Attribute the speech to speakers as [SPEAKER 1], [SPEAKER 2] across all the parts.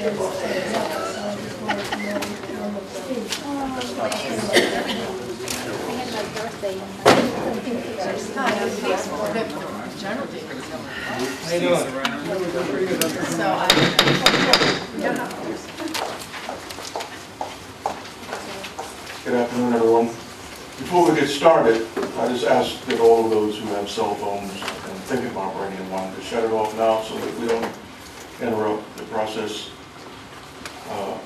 [SPEAKER 1] How you doing?
[SPEAKER 2] Good afternoon, everyone. Before we get started, I just ask that all of those who have cell phones and think about bringing one to shut it off now so that we don't interrupt the process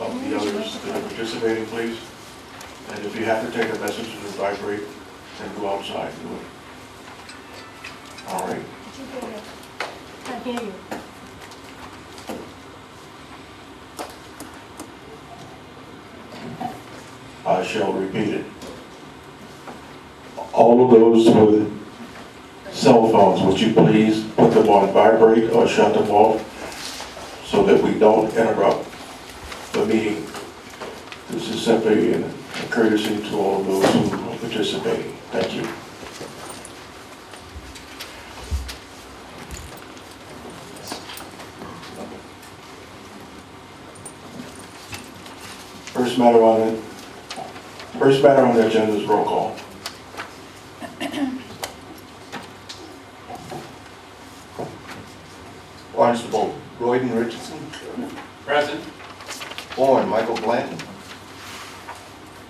[SPEAKER 2] of the others that are participating, please. And if you have to take a message to vibrate, then go outside and do it. All right.
[SPEAKER 3] Can't hear you.
[SPEAKER 2] I shall repeat it. All of those with cell phones, would you please put them on vibrate or shut them off so that we don't interrupt the meeting? This is simply a courtesy to all of those who are participating. Thank you. First matter on the agenda is roll call.
[SPEAKER 4] Barnstable, Royden Richardson.
[SPEAKER 1] Present.
[SPEAKER 4] Bourne, Michael Blanton.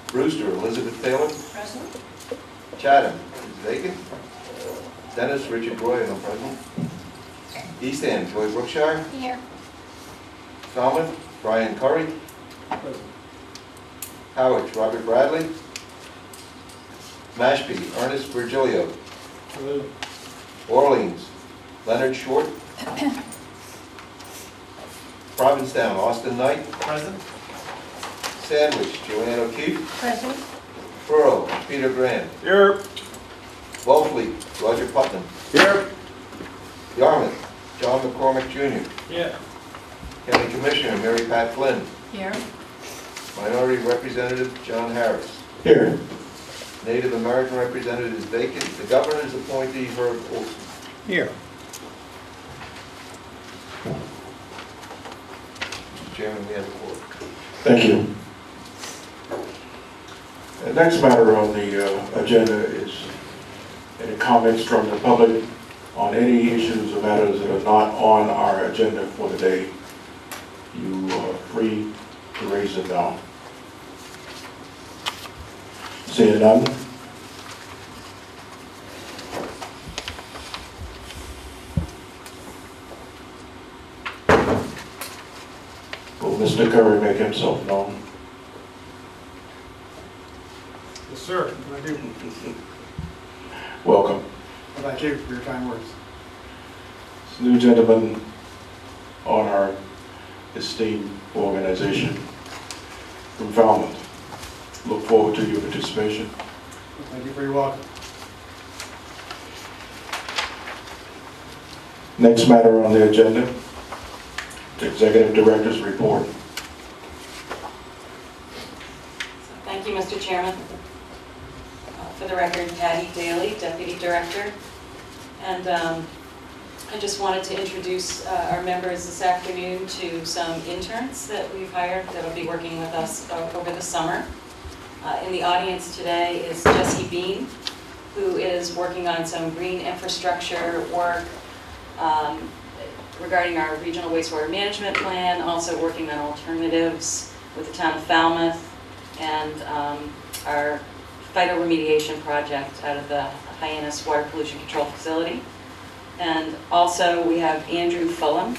[SPEAKER 4] Brewster, Elizabeth Taylor.
[SPEAKER 3] Present.
[SPEAKER 4] Chatham is vacant. Dennis, Richard Roy, no present. East End, Joy Brookshire.
[SPEAKER 3] Here.
[SPEAKER 4] Falmouth, Brian Curry. Howard, Robert Bradley. Mashpee, Ernest Virgilio. Orleans, Leonard Short. Provincetown, Austin Knight.
[SPEAKER 1] Present.
[SPEAKER 4] Sandwich, Joanne O'Keefe.
[SPEAKER 3] Present.
[SPEAKER 4] Borough, Peter Graham.
[SPEAKER 1] Here.
[SPEAKER 4] Wellfleet, Roger Putnam.
[SPEAKER 1] Here.
[SPEAKER 4] Yarmouth, John McCormick Jr.
[SPEAKER 1] Yeah.
[SPEAKER 4] County Commissioner, Mary Pat Flynn.
[SPEAKER 3] Here.
[SPEAKER 4] Minority Representative, John Harris.
[SPEAKER 2] Here.
[SPEAKER 4] Native American Representative is vacant. The Governor's appointee, Herb Olson.
[SPEAKER 1] Here.
[SPEAKER 4] Mr. Chairman, we have a quorum.
[SPEAKER 2] Thank you. The next matter on the agenda is any comments from the public on any issues or matters that are not on our agenda for the day. You are free to raise it now. Seeing none. Will Mr. Curry make himself known?
[SPEAKER 5] Yes, sir. I do.
[SPEAKER 2] Welcome.
[SPEAKER 5] Thank you for your kind words.
[SPEAKER 2] This new gentleman on our esteemed organization from Falmouth. Look forward to your participation.
[SPEAKER 5] Thank you for your welcome.
[SPEAKER 2] Next matter on the agenda, the Executive Director's report.
[SPEAKER 6] Thank you, Mr. Chairman. For the record, Patty Daly, Deputy Director. And I just wanted to introduce our members this afternoon to some interns that we've hired that will be working with us over the summer. In the audience today is Jesse Bean, who is working on some green infrastructure work regarding our regional wastewater management plan, also working on alternatives with the town of Falmouth and our phytoremediation project out of the Hyannis Water Pollution Control Facility. And also we have Andrew Fulham,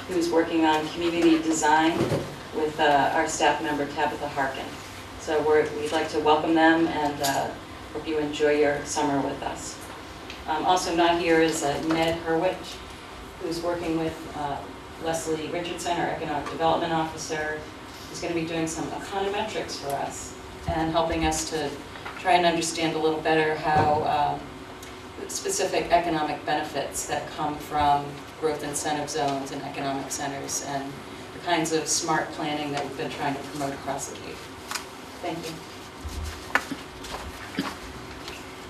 [SPEAKER 6] who's working on community design with our staff member Tabitha Harkin. So we'd like to welcome them and hope you enjoy your summer with us. Also not here is Ned Hurwitz, who's working with Leslie Richardson, our Economic Development Officer, who's going to be doing some econometrics for us and helping us to try and understand a little better how specific economic benefits that come from growth incentive zones and economic centers and the kinds of smart planning that we've been trying to promote across the Cape. Thank you.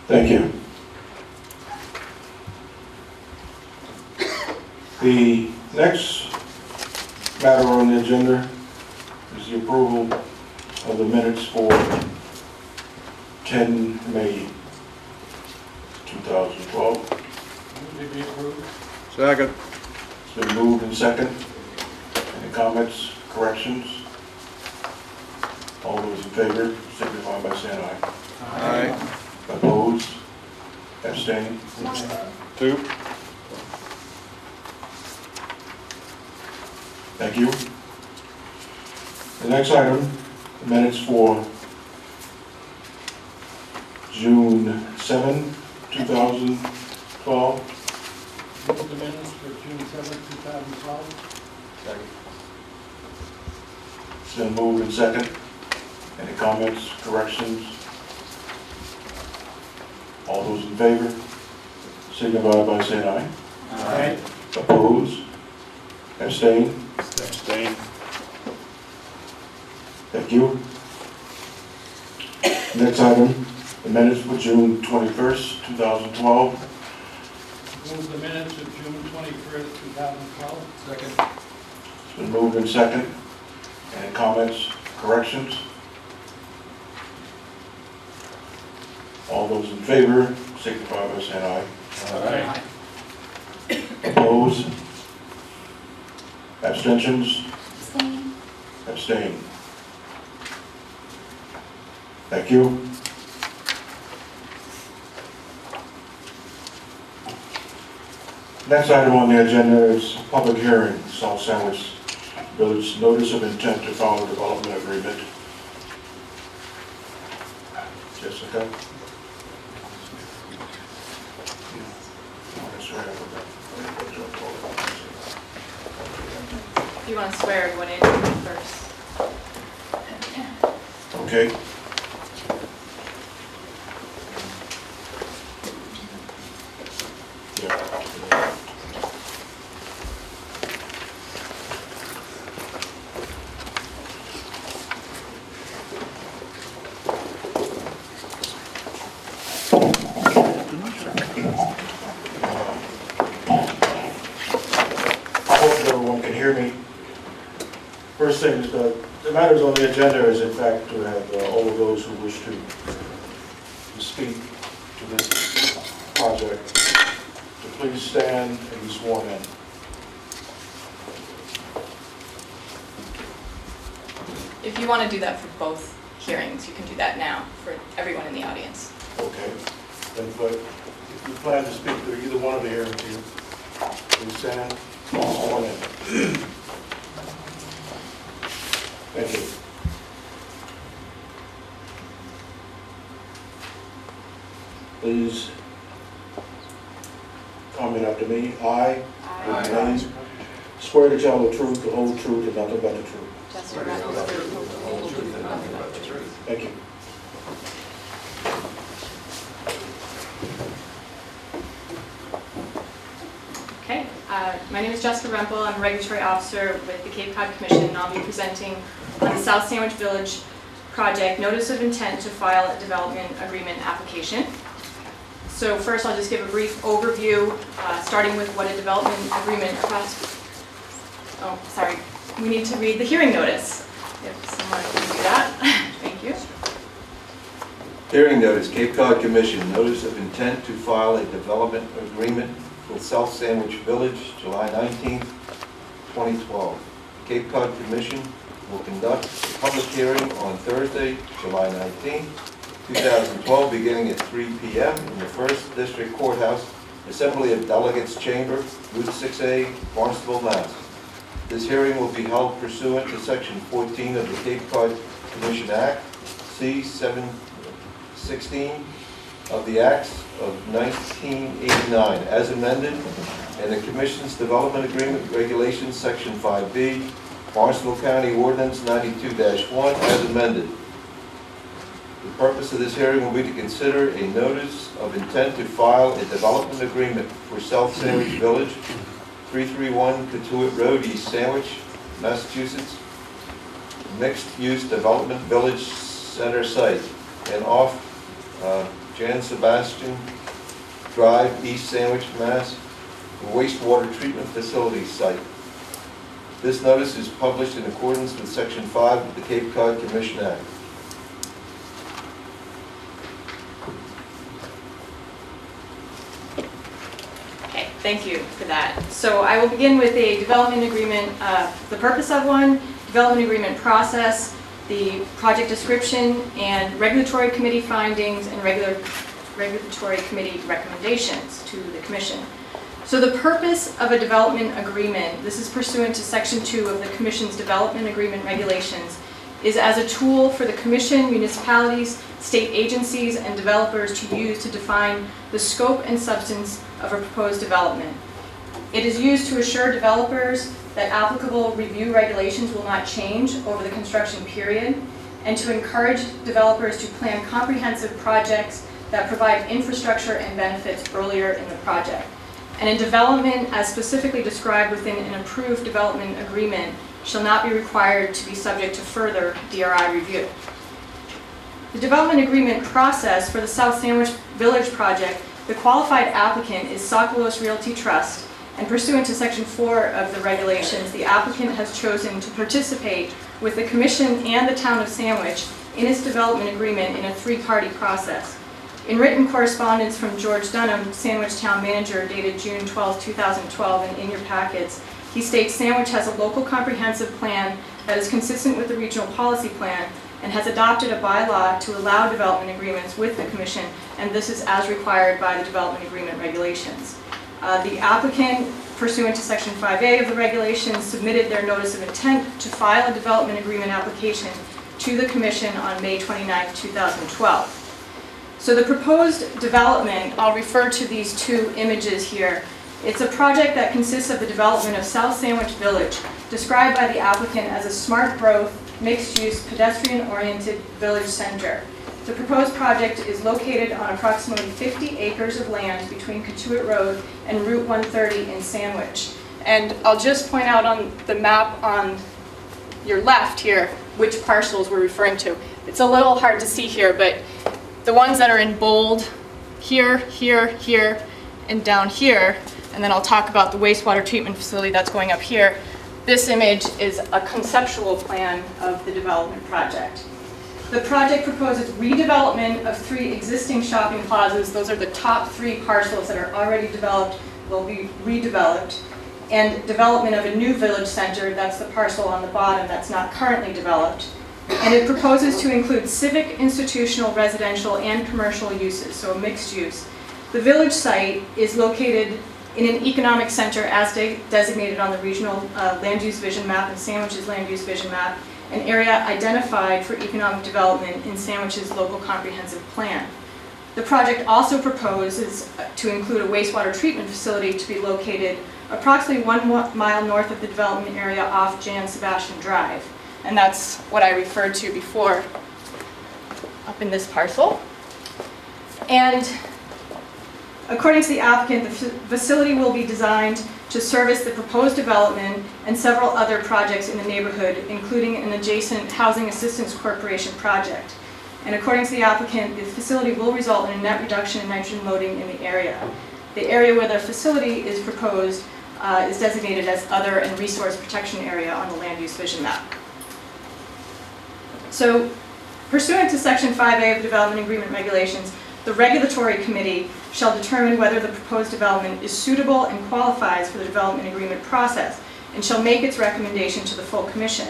[SPEAKER 2] Thank you. The next matter on the agenda is the approval of the minutes for 10 May 2012.
[SPEAKER 1] Move to be approved.
[SPEAKER 5] Second.
[SPEAKER 2] It's been moved and second. Any comments, corrections? All those in favor signify by saying aye.
[SPEAKER 5] Aye.
[SPEAKER 2] Opposed? Abstained?
[SPEAKER 5] 2.
[SPEAKER 2] Thank you. The next item, minutes for June 7, 2012.
[SPEAKER 1] Move the minutes for June 7, 2012.
[SPEAKER 2] It's been moved and second. Any comments, corrections? All those in favor signify by saying aye.
[SPEAKER 1] Aye.
[SPEAKER 2] Opposed? Abstained?
[SPEAKER 5] Abstain.
[SPEAKER 2] Thank you. Next item, the minutes for June 21st, 2012.
[SPEAKER 1] Move the minutes of June 21st, 2012.
[SPEAKER 5] Second.
[SPEAKER 2] It's been moved and second. Any comments, corrections? All those in favor signify by saying aye.
[SPEAKER 1] Aye.
[SPEAKER 2] Opposed? Abstentions?
[SPEAKER 3] Abstain.
[SPEAKER 2] Abstained. Thank you. Next item on the agenda is public hearing, South Sandwich Village Notice of Intent to File a Development Agreement. Jessica?
[SPEAKER 7] If you want to swear everyone in first.
[SPEAKER 2] Okay. Yeah. I hope everyone can hear me. First thing is the matters on the agenda is in fact to have all of those who wish to speak to this project to please stand and be sworn in.
[SPEAKER 7] If you want to do that for both hearings, you can do that now for everyone in the audience.
[SPEAKER 2] Okay. Then, but if you plan to speak to either one of the hearings, please stand and be sworn in. Thank you. Please comment after me. I swear to tell the truth, the whole truth, and nothing but the truth.
[SPEAKER 7] Just for record.
[SPEAKER 2] Thank you.
[SPEAKER 7] Okay, my name is Jessica Rempel. I'm a regulatory officer with the Cape Cod Commission, and I'll be presenting on the South Sandwich Village project notice of intent to file a development agreement application. So first, I'll just give a brief overview, starting with what a development agreement costs. Oh, sorry, we need to read the hearing notice. If someone can do that, thank you.
[SPEAKER 4] Hearing notice, Cape Cod Commission, notice of intent to file a development agreement with South Sandwich Village, July 19th, 2012. The Cape Cod Commission will conduct a public hearing on Thursday, July 19th, 2012, beginning at 3 p.m. in the 1st District Courthouse, Assembly of Delegates Chamber, Route 6A, Barnstable, Mass. This hearing will be held pursuant to Section 14 of the Cape Cod Commission Act, C-716 of the Acts of 1989, as amended, and the Commission's Development Agreement Regulations, Section 5B, Barnstable County Ordinance 92-1, as amended. The purpose of this hearing will be to consider a notice of intent to file a development agreement for South Sandwich Village, 331 Catuit Road, East Sandwich, Massachusetts, mixed-use development village center site, and off Jan Sebastian Drive, East Sandwich, Mass, a wastewater treatment facility site. This notice is published in accordance with Section 5 of the Cape Cod Commission Act.
[SPEAKER 7] Okay, thank you for that. So I will begin with a development agreement, the purpose of one, development agreement process, the project description, and regulatory committee findings and regulatory committee recommendations to the commission. So the purpose of a development agreement, this is pursuant to Section 2 of the Commission's Development Agreement Regulations, is as a tool for the Commission, municipalities, state agencies, and developers to use to define the scope and substance of a proposed development. It is used to assure developers that applicable review regulations will not change over the construction period, and to encourage developers to plan comprehensive projects that provide infrastructure and benefits earlier in the project. And a development, as specifically described within an approved development agreement, shall not be required to be subject to further DRI review. The development agreement process for the South Sandwich Village project, the qualified applicant is Sokolos Realty Trust, and pursuant to Section 4 of the regulations, the applicant has chosen to participate with the Commission and the Town of Sandwich in its development agreement in a three-party process. In written correspondence from George Dunham, Sandwich Town Manager, dated June 12, 2012, and in your packets, he states Sandwich has a local comprehensive plan that is consistent with the regional policy plan and has adopted a bylaw to allow development agreements with the Commission, and this is as required by the development agreement regulations. The applicant, pursuant to Section 5A of the regulations, submitted their notice of intent to file a development agreement application to the Commission on May 29, 2012. So the proposed development, I'll refer to these two images here. It's a project that consists of the development of South Sandwich Village, described by the applicant as a smart growth, mixed-use, pedestrian-oriented village center. The proposed project is located on approximately 50 acres of land between Cotuit Road and Route 130 in Sandwich. And I'll just point out on the map on your left here which parcels we're referring to. It's a little hard to see here, but the ones that are in bold, here, here, here, and down here, and then I'll talk about the wastewater treatment facility that's going up here. This image is a conceptual plan of the development project. The project proposes redevelopment of 3 existing shopping plazas. Those are the top 3 parcels that are already developed, will be redeveloped, and development of a new village center, that's the parcel on the bottom that's not currently developed. And it proposes to include civic, institutional, residential, and commercial uses, so a mixed use. The village site is located in an economic center as designated on the regional land use vision map and Sandwich's land use vision map, an area identified for economic development in Sandwich's local comprehensive plan. The project also proposes to include a wastewater treatment facility to be located approximately 1 mile north of the development area off Jan Sebastian Drive. And that's what I referred to before up in this parcel. And according to the applicant, the facility will be designed to service the proposed development and several other projects in the neighborhood, including an adjacent Housing Assistance Corporation project. And according to the applicant, the facility will result in a net reduction in nitrogen loading in the area. The area where the facility is proposed is designated as Other and Resource Protection Area on the Land Use Vision map. So, pursuant to Section 5A of the Development Agreement Regulations, the Regulatory Committee shall determine whether the proposed development is suitable and qualifies for the development agreement process, and shall make its recommendation to the full Commission.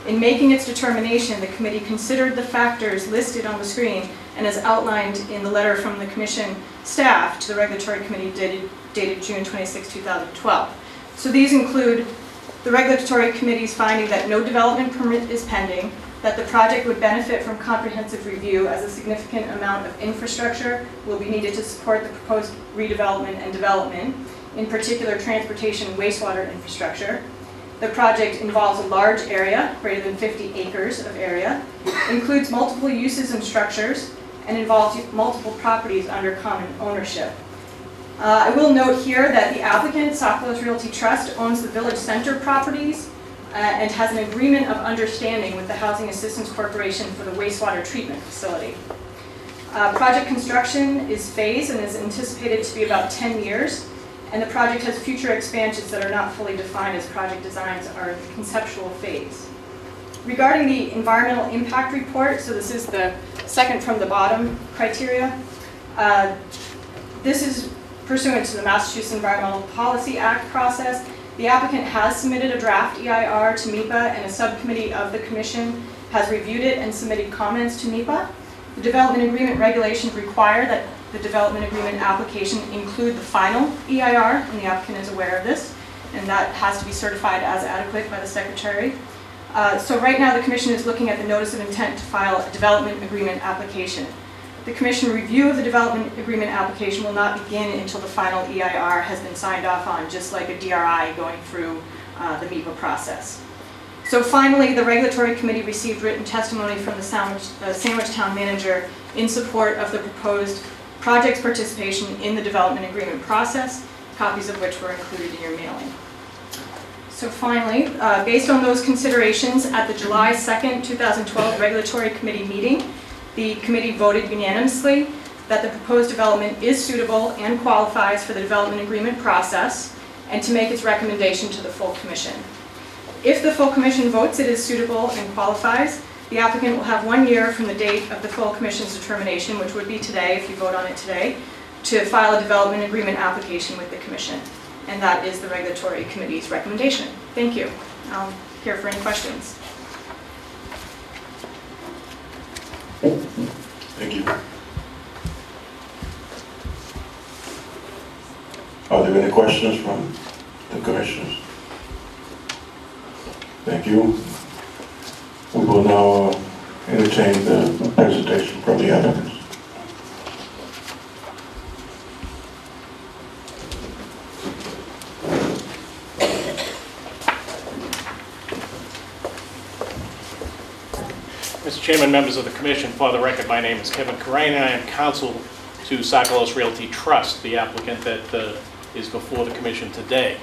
[SPEAKER 7] In making its determination, the Committee considered the factors listed on the screen and as outlined in the letter from the Commission staff to the Regulatory Committee dated June 26, 2012. So these include the Regulatory Committee's finding that no development permit is pending, that the project would benefit from comprehensive review as a significant amount of infrastructure will be needed to support the proposed redevelopment and development, in particular transportation and wastewater infrastructure. The project involves a large area, greater than 50 acres of area, includes multiple uses and structures, and involves multiple properties under common ownership. I will note here that the applicant, Sokolos Realty Trust, owns the Village Center properties and has an agreement of understanding with the Housing Assistance Corporation for the wastewater treatment facility. Project construction is phased and is anticipated to be about 10 years, and the project has future expansions that are not fully defined as project designs are in the conceptual phase. Regarding the environmental impact report, so this is the second from the bottom criteria, this is pursuant to the Massachusetts Environmental Policy Act process. The applicant has submitted a draft EIR to MEPA, and a subcommittee of the commission has reviewed it and submitted comments to MEPA. The development agreement regulations require that the development agreement application include the final EIR, and the applicant is aware of this, and that has to be certified as adequate by the secretary. So right now the commission is looking at the notice of intent to file a development agreement application. The commission review of the development agreement application will not begin until the final EIR has been signed off on, just like a DRI going through the MEPA process. So finally, the regulatory committee received written testimony from the Sandwich Town manager in support of the proposed project's participation in the development agreement process, copies of which were included in your mailing. So finally, based on those considerations, at the July 2nd, 2012 regulatory committee meeting, the committee voted unanimously that the proposed development is suitable and qualifies for the development agreement process, and to make its recommendation to the full commission. If the full commission votes it is suitable and qualifies, the applicant will have 1 year from the date of the full commission's determination, which would be today if you vote on it today, to file a development agreement application with the commission. And that is the regulatory committee's recommendation. Thank you. I'm here for any questions.
[SPEAKER 2] Thank you. Are there any questions from the commissioners? Thank you. We will now entertain the presentation from the applicants.
[SPEAKER 8] Mr. Chairman, members of the commission, for the record, my name is Kevin Corain, and I am counsel to Sakalos Realty Trust, the applicant that is before the commission today.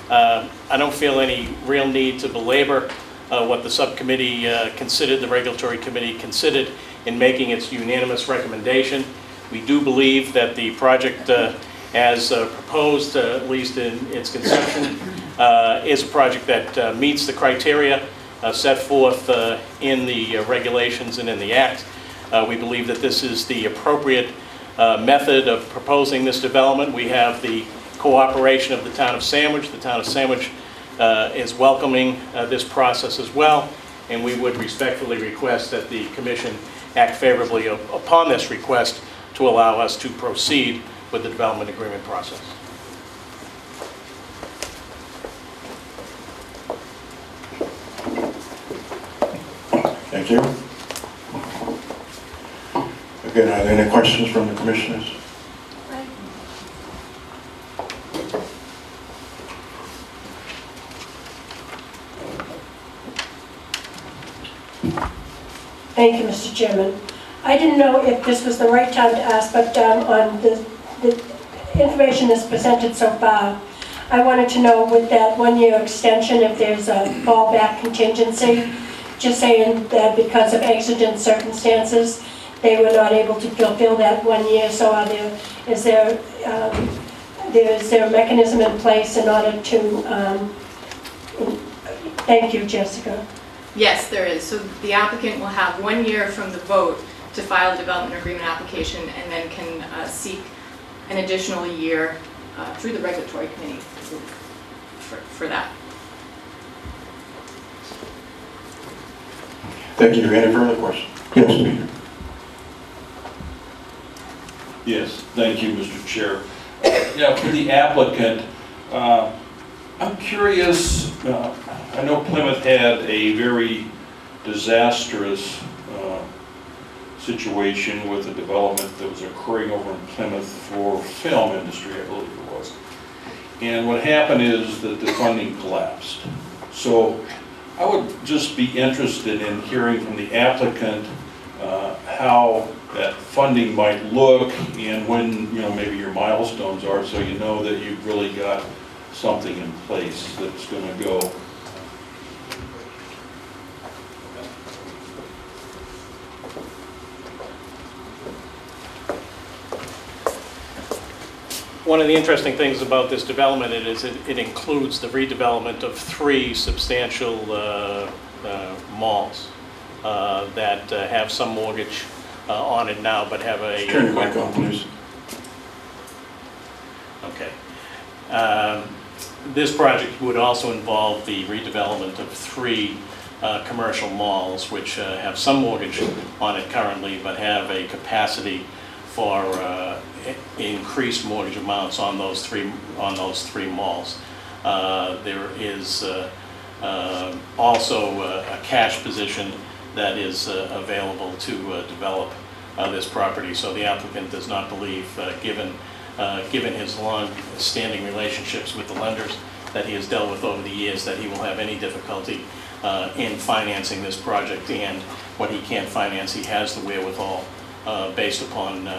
[SPEAKER 8] I don't feel any real need to belabor what the subcommittee considered, the regulatory committee considered in making its unanimous recommendation. We do believe that the project as proposed, at least in its conception, is a project that meets the criteria set forth in the regulations and in the Act. We believe that this is the appropriate method of proposing this development. We have the cooperation of the town of Sandwich. The town of Sandwich is welcoming this process as well, and we would respectfully request that the commission act favorably upon this request to allow us to proceed with the development agreement process.
[SPEAKER 2] Thank you. Again, are there any questions from the commissioners?
[SPEAKER 3] Thank you, Mr. Chairman. I didn't know if this was the right time to ask, but on the information that's presented so far, I wanted to know with that 1 year extension if there's a fallback contingency, just saying that because of exigent circumstances, they were not able to fulfill that 1 year. So is there a mechanism in place in order to, thank you, Jessica.
[SPEAKER 7] Yes, there is. So the applicant will have 1 year from the vote to file a development agreement application, and then can seek an additional year through the regulatory committee for that.
[SPEAKER 2] Thank you. Any further questions? Yes, Peter.
[SPEAKER 9] Yes, thank you, Mr. Chair. Yeah, for the applicant, I'm curious, I know Plymouth had a very disastrous situation with the development that was occurring over in Plymouth for film industry, I believe it was. And what happened is that the funding collapsed. So I would just be interested in hearing from the applicant how that funding might look and when, maybe your milestones are, so you know that you've really got something in place that's going to go.
[SPEAKER 8] One of the interesting things about this development is it includes the redevelopment of 3 substantial malls that have some mortgage on it now, but have a...
[SPEAKER 2] Turn your mic on, please.
[SPEAKER 8] Okay. This project would also involve the redevelopment of 3 commercial malls, which have some mortgage on it currently, but have a capacity for increased mortgage amounts on those three malls. There is also a cash position that is available to develop this property. So the applicant does not believe, given his long-standing relationships with the lenders that he has dealt with over the years, that he will have any difficulty in financing this project. And what he can't finance, he has the wherewithal based upon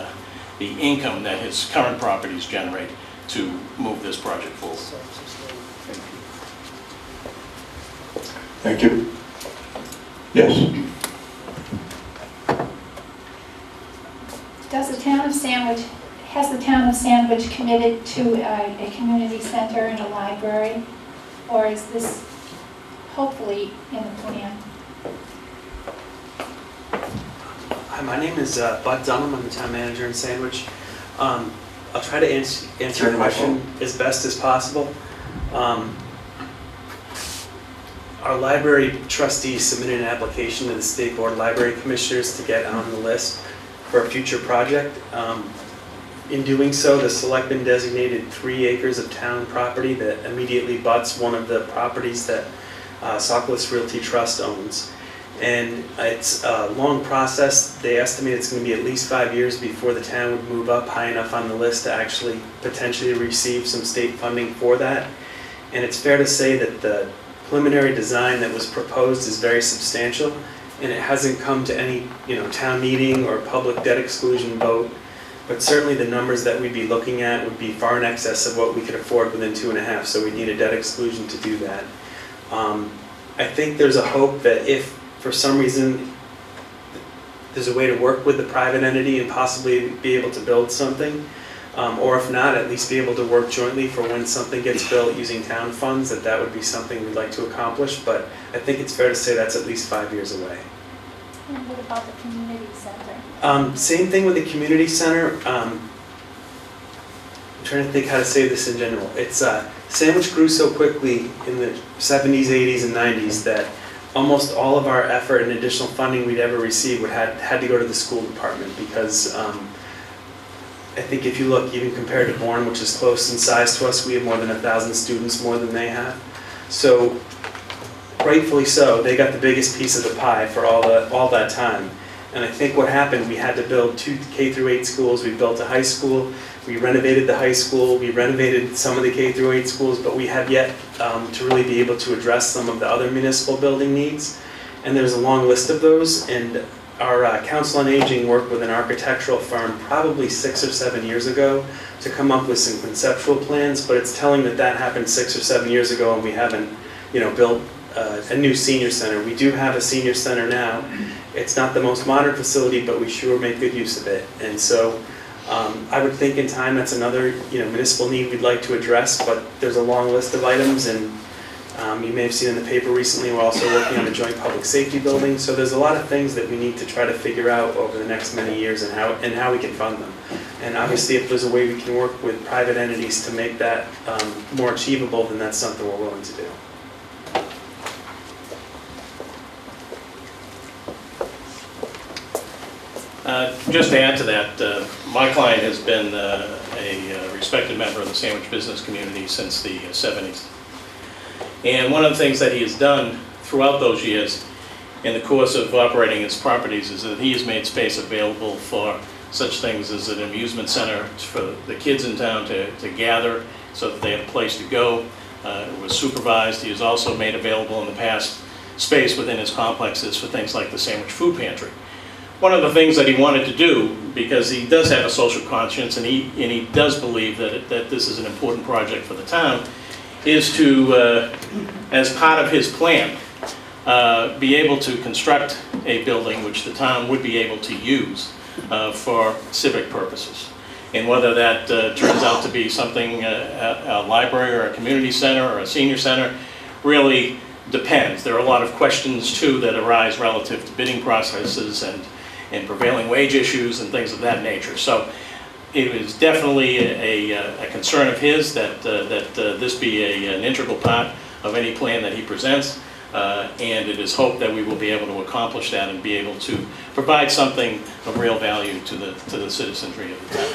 [SPEAKER 8] the income that his current properties generate to move this project forward.
[SPEAKER 2] Thank you. Yes.
[SPEAKER 10] Has the town of Sandwich committed to a community center and a library? Or is this hopefully in the plan?
[SPEAKER 11] Hi, my name is Bud Dunham. I'm the town manager in Sandwich. I'll try to answer your question as best as possible. Our library trustees submitted an application to the State Board of Library Commissioners to get on the list for a future project. In doing so, the selectmen designated 3 acres of town property that immediately butts one of the properties that Sockless Realty Trust owns. And it's a long process. They estimate it's going to be at least 5 years before the town would move up high enough on the list to actually potentially receive some state funding for that. And it's fair to say that the preliminary design that was proposed is very substantial, and it hasn't come to any town meeting or public debt exclusion vote. But certainly the numbers that we'd be looking at would be far in excess of what we could afford within 2.5, so we need a debt exclusion to do that. I think there's a hope that if for some reason there's a way to work with the private entity and possibly be able to build something, or if not, at least be able to work jointly for when something gets built using town funds, that would be something we'd like to accomplish. But I think it's fair to say that's at least 5 years away.
[SPEAKER 10] And what about the community center?
[SPEAKER 11] Same thing with the community center. I'm trying to think how to say this in general. It's Sandwich grew so quickly in the 70s, 80s, and 90s that almost all of our effort and additional funding we'd ever receive had to go to the school department, because I think if you look, even compared to Bourne, which is close in size to us, we have more than 1,000 students more than they have. So rightfully so, they got the biggest piece of the pie for all that time. And I think what happened, we had to build 2 K-8 schools. We built a high school. We renovated the high school. We renovated some of the K-8 schools, but we have yet to really be able to address some of the other municipal building needs. And there's a long list of those. And our Council on Aging worked with an architectural firm probably 6 or 7 years ago to come up with some conceptual plans. But it's telling that happened 6 or 7 years ago, and we haven't, built a new senior center. We do have a senior center now. It's not the most modern facility, but we sure make good use of it. And so I would think in time that's another municipal need we'd like to address, but there's a long list of items, and you may have seen in the paper recently we're also working on a joint public safety building. So there's a lot of things that we need to try to figure out over the next many years and how we can fund them. And obviously if there's a way we can work with private entities to make that more achievable, then that's something we're willing to do.
[SPEAKER 8] Just to add to that, my client has been a respected member of the Sandwich business community since the 70s. And one of the things that he has done throughout those years in the course of operating his properties is that he has made space available for such things as an amusement center for the kids in town to gather so that they have a place to go. It was supervised. He has also made available in the past space within his complexes for things like the Sandwich Food Pantry. One of the things that he wanted to do, because he does have a social conscience and he does believe that this is an important project for the town, is to, as part of his plan, be able to construct a building which the town would be able to use for civic purposes. And whether that turns out to be something, a library or a community center or a senior center, really depends. There are a lot of questions too that arise relative to bidding processes and prevailing wage issues and things of that nature. So it is definitely a concern of his that this be an integral part of any plan that he presents. And it is hoped that we will be able to accomplish that and be able to provide something of real value to the citizenry of the town.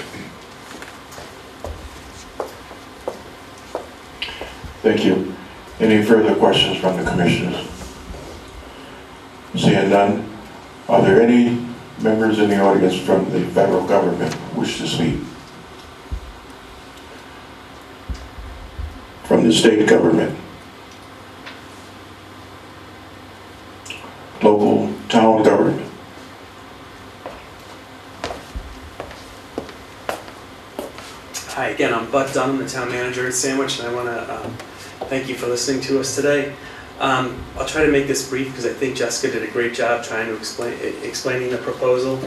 [SPEAKER 2] Thank you. Any further questions from the commissioners? Seeing none, are there any members in the audience from the federal government who wish to speak? From the state government? Local town government?
[SPEAKER 11] Hi, again, I'm Bud Dunham, the town manager at Sandwich, and I want to thank you for listening to us today. I'll try to make this brief because I think Jessica did a great job trying to explaining the proposal.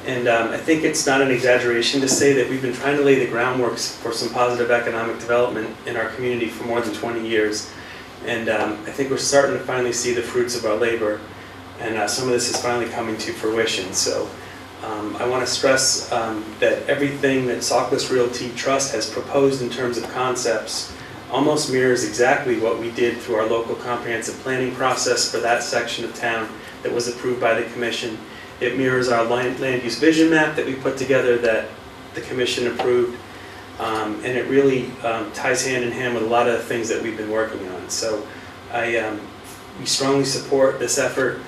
[SPEAKER 11] And I think it's not an exaggeration to say that we've been trying to lay the groundwork for some positive economic development in our community for more than 20 years. And I think we're starting to finally see the fruits of our labor. And some of this is finally coming to fruition. So I want to stress that everything that Sockless Realty Trust has proposed in terms of concepts almost mirrors exactly what we did through our local comprehensive planning process for that section of town that was approved by the commission. It mirrors our land use vision map that we put together that the commission approved. And it really ties hand in hand with a lot of the things that we've been working on. So we strongly support this effort.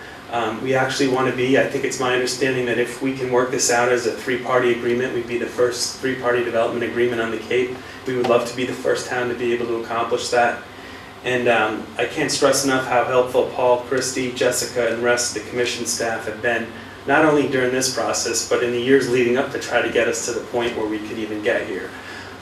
[SPEAKER 11] We actually want to be, I think it's my understanding that if we can work this out as a three-party agreement, we'd be the first three-party development agreement on the Cape. We would love to be the first town to be able to accomplish that. And I can't stress enough how helpful Paul, Christy, Jessica, and the rest of the commission staff have been, not only during this process, but in the years leading up to try to get us to the point where we could even get here.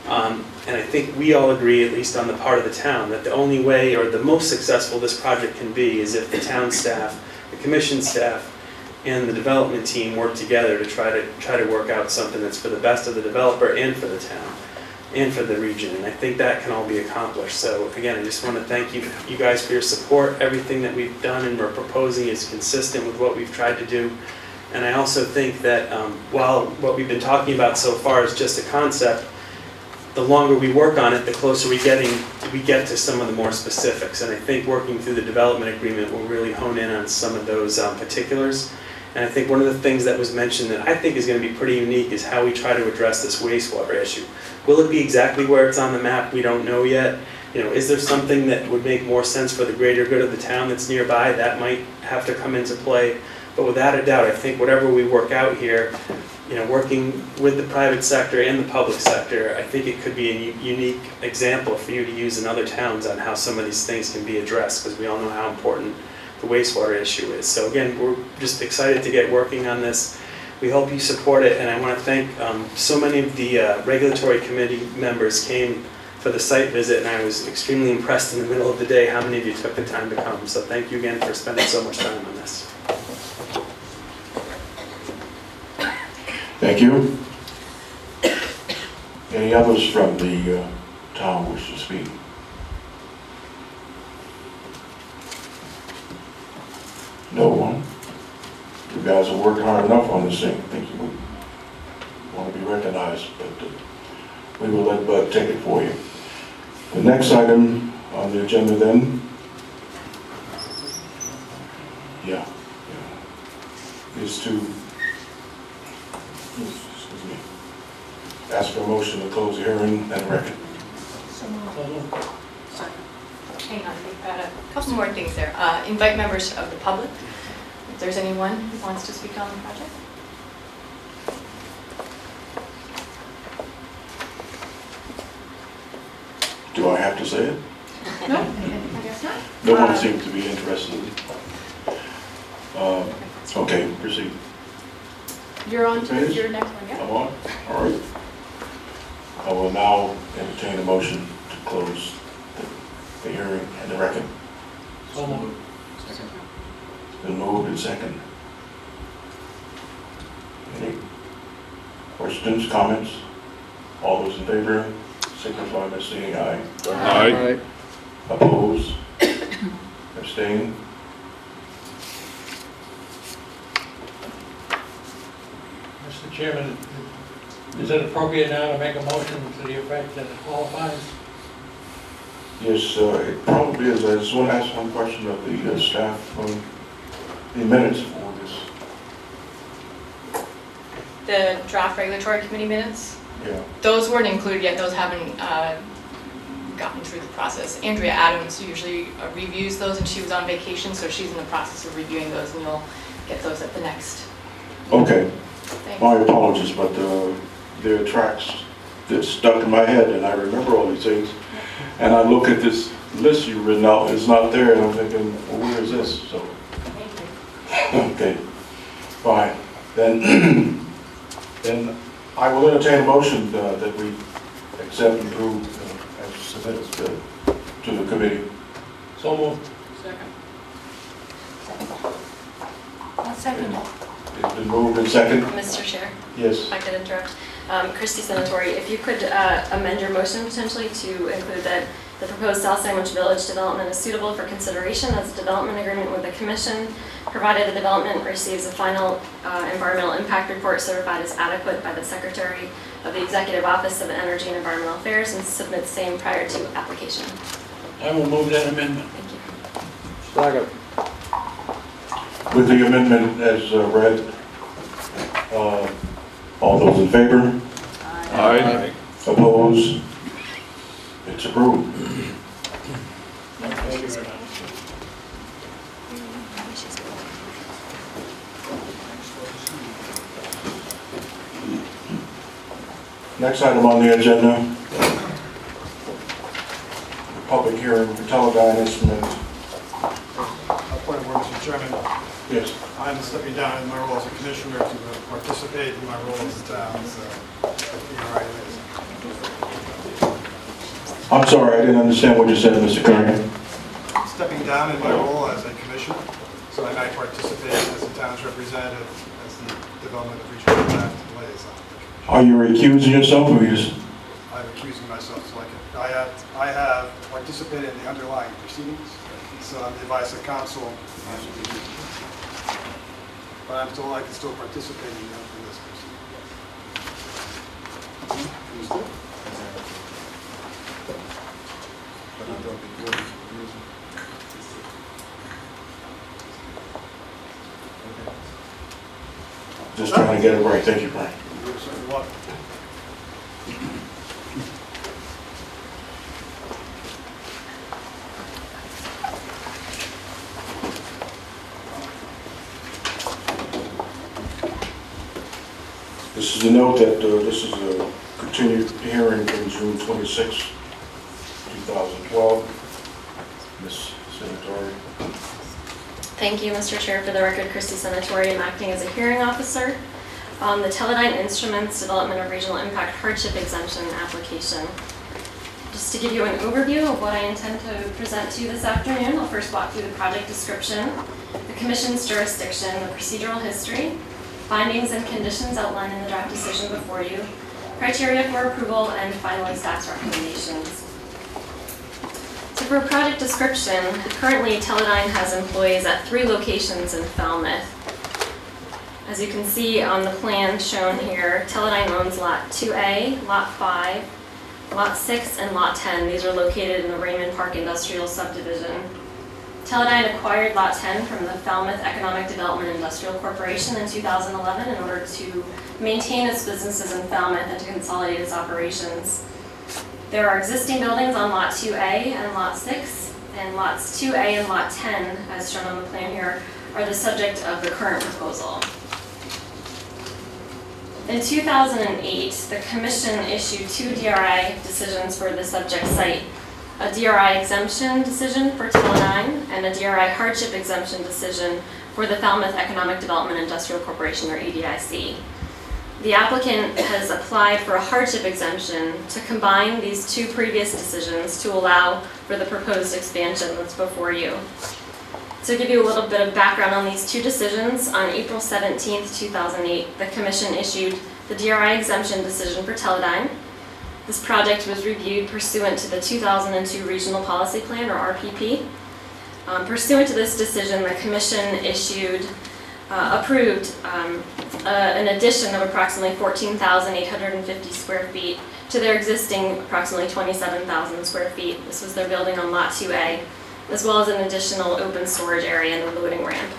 [SPEAKER 11] And I think we all agree, at least on the part of the town, that the only way or the most successful this project can be is if the town staff, the commission staff, and the development team work together to try to work out something that's for the best of the developer and for the town and for the region. And I think that can all be accomplished. So again, I just want to thank you guys for your support. Everything that we've done and we're proposing is consistent with what we've tried to do. And I also think that while what we've been talking about so far is just a concept, the longer we work on it, the closer we get to some of the more specifics. And I think working through the development agreement will really hone in on some of those particulars. And I think one of the things that was mentioned that I think is going to be pretty unique is how we try to address this wastewater issue. Will it be exactly where it's on the map? We don't know yet. You know, is there something that would make more sense for the greater good of the town that's nearby? That might have to come into play. But without a doubt, I think whatever we work out here, you know, working with the private sector and the public sector, I think it could be a unique example for you to use in other towns on how some of these things can be addressed, because we all know how important the wastewater issue is. So again, we're just excited to get working on this. We hope you support it, and I want to thank so many of the regulatory committee members came for the site visit, and I was extremely impressed in the middle of the day how many of you took the time to come. So thank you again for spending so much time on this.
[SPEAKER 2] Thank you. Any others from the town wish to speak? No one? You guys have worked hard enough on this thing. I think you would want to be recognized, but we will let Bud take it for you. The next item on the agenda then, is to ask for a motion to close the hearing and record.
[SPEAKER 7] Hang on, we've got a couple more things there. Invite members of the public, if there's anyone who wants to speak on the project.
[SPEAKER 2] Do I have to say it?
[SPEAKER 7] No, I guess not.
[SPEAKER 2] No one seems to be interested. Okay, proceed.
[SPEAKER 7] You're on to
[SPEAKER 2] Finished?
[SPEAKER 7] your next one, yeah?
[SPEAKER 2] I'm on? All right. I will now entertain a motion to close the hearing and the record.
[SPEAKER 1] So moved.
[SPEAKER 2] It's been moved and second. Any questions, comments? All those in favor, signify by saying aye.
[SPEAKER 5] Aye.
[SPEAKER 2] Oppose? Abstain?
[SPEAKER 1] Mr. Chairman, is it appropriate now to make a motion to the effect that it qualifies?
[SPEAKER 2] Yes, it probably is. I just want to ask one question of the staff on the minutes for this.
[SPEAKER 7] The draft regulatory committee minutes,
[SPEAKER 2] Yeah.
[SPEAKER 7] those weren't included yet, those haven't gotten through the process. Andrea Adams usually reviews those, and she was on vacation, so she's in the process of reviewing those, and you'll get those at the next.
[SPEAKER 2] Okay.
[SPEAKER 7] Thanks.
[SPEAKER 2] My apologies, but there are tracks that stuck in my head, and I remember all these things. And I look at this list you've written out, it's not there, and I'm thinking, well, where is this? So, okay, fine. Then, then I will entertain a motion that we accept and approve as submitted to the committee.
[SPEAKER 1] So moved.
[SPEAKER 10] I'll second it.
[SPEAKER 2] It's been moved and second.
[SPEAKER 12] Mr. Chair,
[SPEAKER 2] Yes.
[SPEAKER 12] if I could interrupt. Christy Senatori, if you could amend your motion potentially to include that the proposed South Sandwich Village development is suitable for consideration as a development agreement with the Commission, provided the development receives a final environmental impact report certified as adequate by the Secretary of the Executive Office of Energy and Environmental Affairs, and submit same prior to application.
[SPEAKER 1] I will move that amendment.
[SPEAKER 12] Thank you.
[SPEAKER 5] Second.
[SPEAKER 2] With the amendment as read, all those in favor?
[SPEAKER 5] Aye.
[SPEAKER 2] Opposed? It's approved.
[SPEAKER 1] Thank you very much.
[SPEAKER 2] Next item on the agenda, the public hearing for Teledyne Instrument.
[SPEAKER 13] Point of order, Mr. Chairman.
[SPEAKER 2] Yes.
[SPEAKER 13] I'm stepping down in my role as a commissioner to participate in my role as the town's ERI liaison.
[SPEAKER 2] I'm sorry, I didn't understand what you said, Mr. Curran.
[SPEAKER 13] Stepping down in my role as a commissioner, so I might participate as the town's representative as the development of regional impact liaison.
[SPEAKER 2] Are you recusing yourself or you just?
[SPEAKER 13] I'm accusing myself, so I have participated in the underlying proceedings, so on the advice of counsel, but I'm told I can still participate in this proceeding.
[SPEAKER 2] Just trying to get it right. Thank you, Brian.
[SPEAKER 13] You're certainly welcome.
[SPEAKER 2] This is a note that this is a continued hearing from June 26, 2012. Ms. Senatori.
[SPEAKER 12] Thank you, Mr. Chair. For the record, Christy Senatori, I'm acting as a hearing officer on the Teledyne Instruments Development of Regional Impact Hardship Exemption application. Just to give you an overview of what I intend to present to you this afternoon, I'll first walk through the project description, the Commission's jurisdiction, the procedural history, findings and conditions outlined in the draft decision before you, criteria for approval, and finally staff's recommendations. So for a project description, currently Teledyne has employees at 3 locations in Falmouth. As you can see on the plan shown here, Teledyne owns Lot 2A, Lot 5, Lot 6, and Lot 10. These are located in the Raymond Park Industrial Subdivision. Teledyne acquired Lot 10 from the Falmouth Economic Development Industrial Corporation in 2011 in order to maintain its businesses in Falmouth and to consolidate its operations. There are existing buildings on Lot 2A and Lot 6, and Lots 2A and Lot 10, as shown on the plan here, are the subject of the current proposal. In 2008, the Commission issued 2 DRI decisions for the subject site, a DRI exemption decision for Teledyne and a DRI hardship exemption decision for the Falmouth Economic Development Industrial Corporation, or EDIC. The applicant has applied for a hardship exemption to combine these 2 previous decisions to allow for the proposed expansion that's before you. To give you a little bit of background on these 2 decisions, on April 17, 2008, the Commission issued the DRI exemption decision for Teledyne, This project was reviewed pursuant to the 2002 Regional Policy Plan, or RPP. Pursuant to this decision, the Commission approved an addition of approximately 14,850 square feet to their existing approximately 27,000 square feet. This was their building on Lot 2A, as well as an additional open storage area and a loading ramp.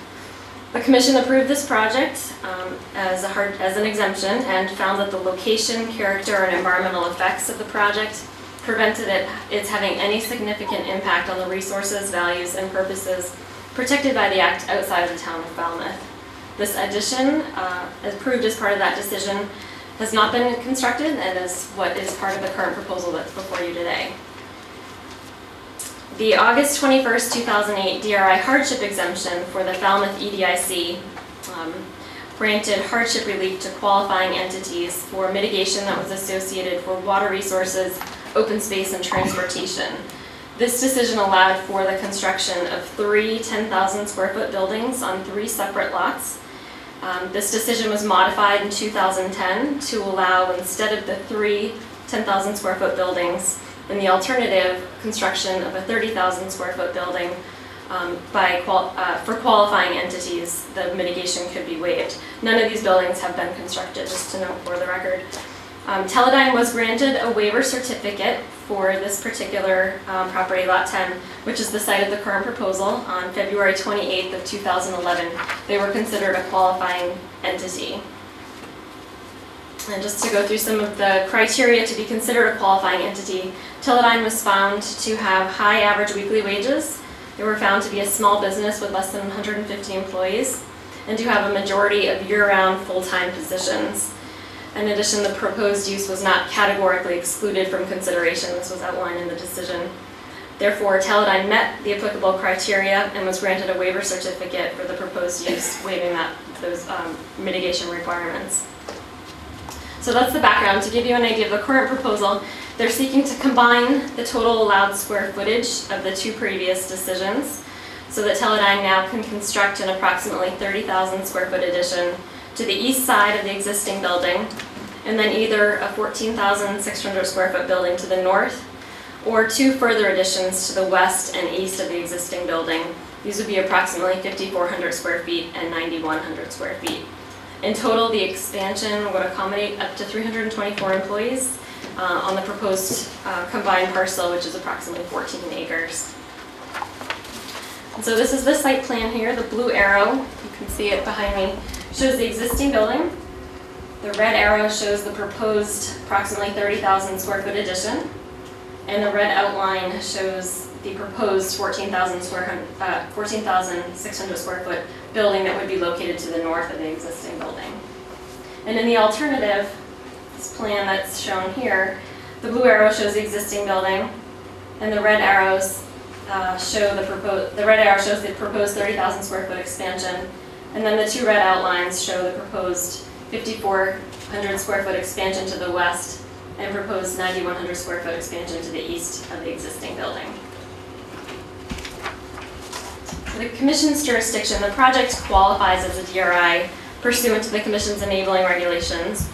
[SPEAKER 12] The Commission approved this project as an exemption and found that the location, character, and environmental effects of the project prevented its having any significant impact on the resources, values, and purposes protected by the Act outside of the town of Falmouth. This addition, approved as part of that decision, has not been constructed and is what is part of the current proposal that's before you today. The August 21st, 2008 DRI hardship exemption for the Falmouth EDIC granted hardship relief to qualifying entities for mitigation that was associated for water resources, open space, and transportation. This decision allowed for the construction of 3 10,000 square foot buildings on 3 separate lots. This decision was modified in 2010 to allow, instead of the 3 10,000 square foot buildings, in the alternative, construction of a 30,000 square foot building for qualifying entities, the mitigation could be waived. None of these buildings have been constructed, just to note for the record. Teledyne was granted a waiver certificate for this particular property, Lot 10, which is the site of the current proposal, on February 28th of 2011. They were considered a qualifying entity. And just to go through some of the criteria to be considered a qualifying entity, Teledyne was found to have high average weekly wages. They were found to be a small business with less than 150 employees, and to have a majority of year-round full-time positions. In addition, the proposed use was not categorically excluded from consideration. This was outlined in the decision. Therefore, Teledyne met the applicable criteria and was granted a waiver certificate for the proposed use, waiving those mitigation requirements. So that's the background. To give you an idea of the current proposal, they're seeking to combine the total allowed square footage of the 2 previous decisions so that Teledyne now can construct an approximately 30,000 square foot addition to the east side of the existing building, and then either a 14,600 square foot building to the north, or 2 further additions to the west and east of the existing building. These would be approximately 5,400 square feet and 9,100 square feet. In total, the expansion would accommodate up to 324 employees on the proposed combined parcel, which is approximately 14 acres. And so this is the site plan here. The blue arrow, you can see it behind me, shows the existing building. The red arrow shows the proposed approximately 30,000 square foot addition. And the red outline shows the proposed 14,600 square foot building that would be located to the north of the existing building. And in the alternative, this plan that's shown here, the blue arrow shows the existing building, and the red arrows shows the proposed 30,000 square foot expansion, and then the 2 red outlines show the proposed 5,400 square foot expansion to the west and proposed 9,100 square foot expansion to the east of the existing building. For the Commission's jurisdiction, the project qualifies as a DRI pursuant to the Commission's enabling regulations,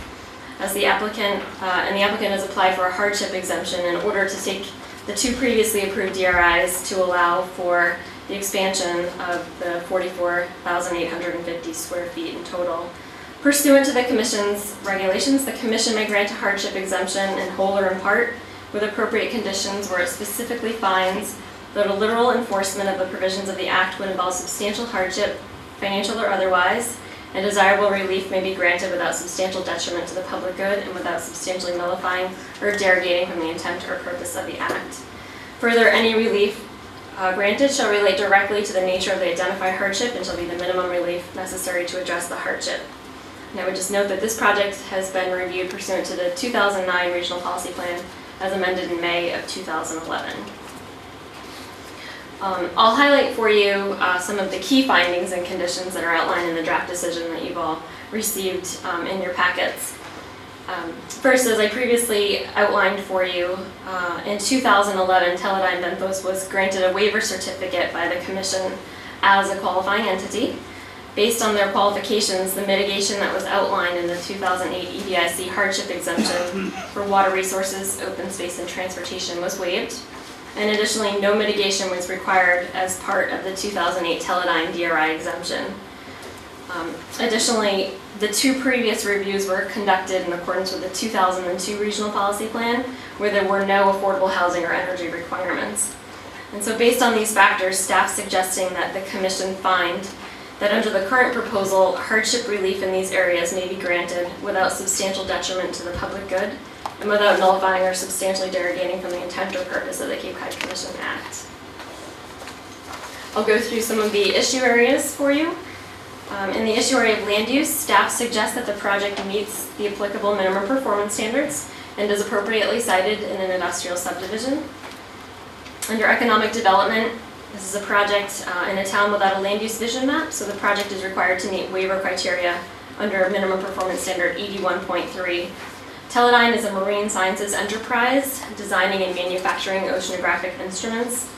[SPEAKER 12] as the applicant has applied for a hardship exemption in order to take the 2 previously approved DRIs to allow for the expansion of the 44,850 square feet in total. Pursuant to the Commission's regulations, the Commission may grant a hardship exemption in whole or in part with appropriate conditions where it specifically finds that a literal enforcement of the provisions of the Act would involve substantial hardship, financial or otherwise, and desirable relief may be granted without substantial detriment to the public good and without substantially nullifying or derogating from the intent or purpose of the Act. Further, any relief granted shall relate directly to the nature of the identified hardship and shall be the minimum relief necessary to address the hardship. And I would just note that this project has been reviewed pursuant to the 2009 Regional Policy Plan as amended in May of 2011. I'll highlight for you some of the key findings and conditions that are outlined in the draft decision that you've all received in your packets. First, as I previously outlined for you, in 2011, Teledyne Benthos was granted a waiver certificate by the Commission as a qualifying entity. Based on their qualifications, the mitigation that was outlined in the 2008 EDIC hardship exemption for water resources, open space, and transportation was waived. And additionally, no mitigation was required as part of the 2008 Teledyne DRI exemption. Additionally, the two previous reviews were conducted in accordance with the 2002 Regional Policy Plan, where there were no affordable housing or energy requirements. And so based on these factors, staff suggesting that the Commission find that under the current proposal, hardship relief in these areas may be granted without substantial detriment to the public good and without nullifying or substantially derogating from the intent or purpose of the Cape Cod Commission Act. I'll go through some of the issue areas for you. In the issue area of land use, staff suggests that the project meets the applicable minimum performance standards and is appropriately sited in an industrial subdivision. Under economic development, this is a project in a town without a land use vision map, so the project is required to meet waiver criteria under minimum performance standard 81.3. Teledyne is a marine sciences enterprise designing and manufacturing oceanographic instruments.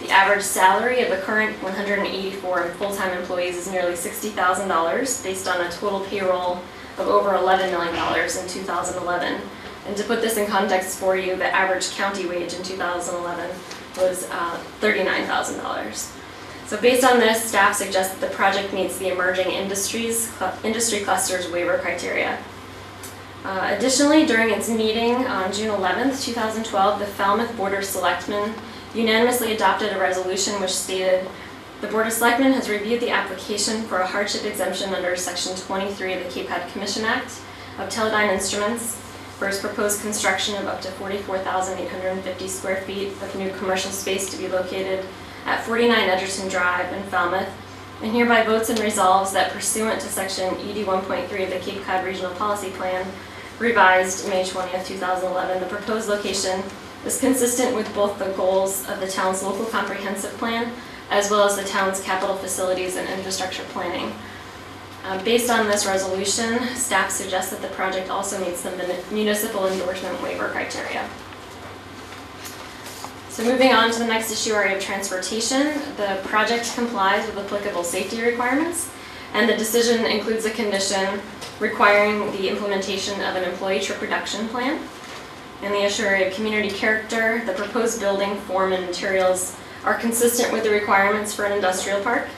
[SPEAKER 12] The average salary of the current 184 full-time employees is nearly $60,000 based on a total payroll of over $11 million in 2011. And to put this in context for you, the average county wage in 2011 was $39,000. So based on this, staff suggests that the project meets the emerging industry clusters waiver criteria. Additionally, during its meeting on June 11th, 2012, the Falmouth Board of Selectmen unanimously adopted a resolution which stated, the Board of Selectmen has reviewed the application for a hardship exemption under Section 23 of the Cape Cod Commission Act of Teledyne Instruments for its proposed construction of up to 44,850 square feet of new commercial space to be located at 49 Edgerton Drive in Falmouth, and hereby votes and resolves that pursuant to Section 81.3 of the Cape Cod Regional Policy Plan, revised May 20th, 2011, the proposed location is consistent with both the goals of the town's local comprehensive plan as well as the town's capital facilities and infrastructure planning. Based on this resolution, staff suggests that the project also meets the municipal endorsement waiver criteria. So moving on to the next issue area of transportation, the project complies with applicable safety requirements, and the decision includes a condition requiring the implementation of an employee trip reduction plan. In the issue area of community character, the proposed building, form, and materials are consistent with the requirements for an industrial park,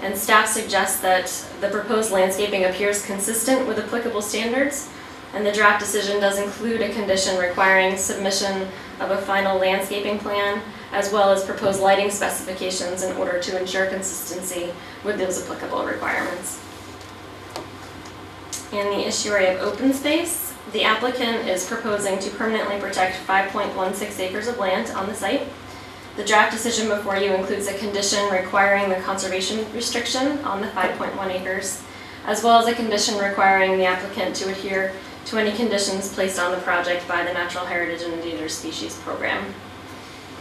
[SPEAKER 12] and staff suggests that the proposed landscaping appears consistent with applicable standards, and the draft decision does include a condition requiring submission of a final landscaping plan, as well as proposed lighting specifications in order to ensure consistency with those applicable requirements. In the issue area of open space, the applicant is proposing to permanently protect 5.16 acres of land on the site. The draft decision before you includes a condition requiring the conservation restriction on the 5.1 acres, as well as a condition requiring the applicant to adhere to any conditions placed on the project by the Natural Heritage and Endangered Species Program.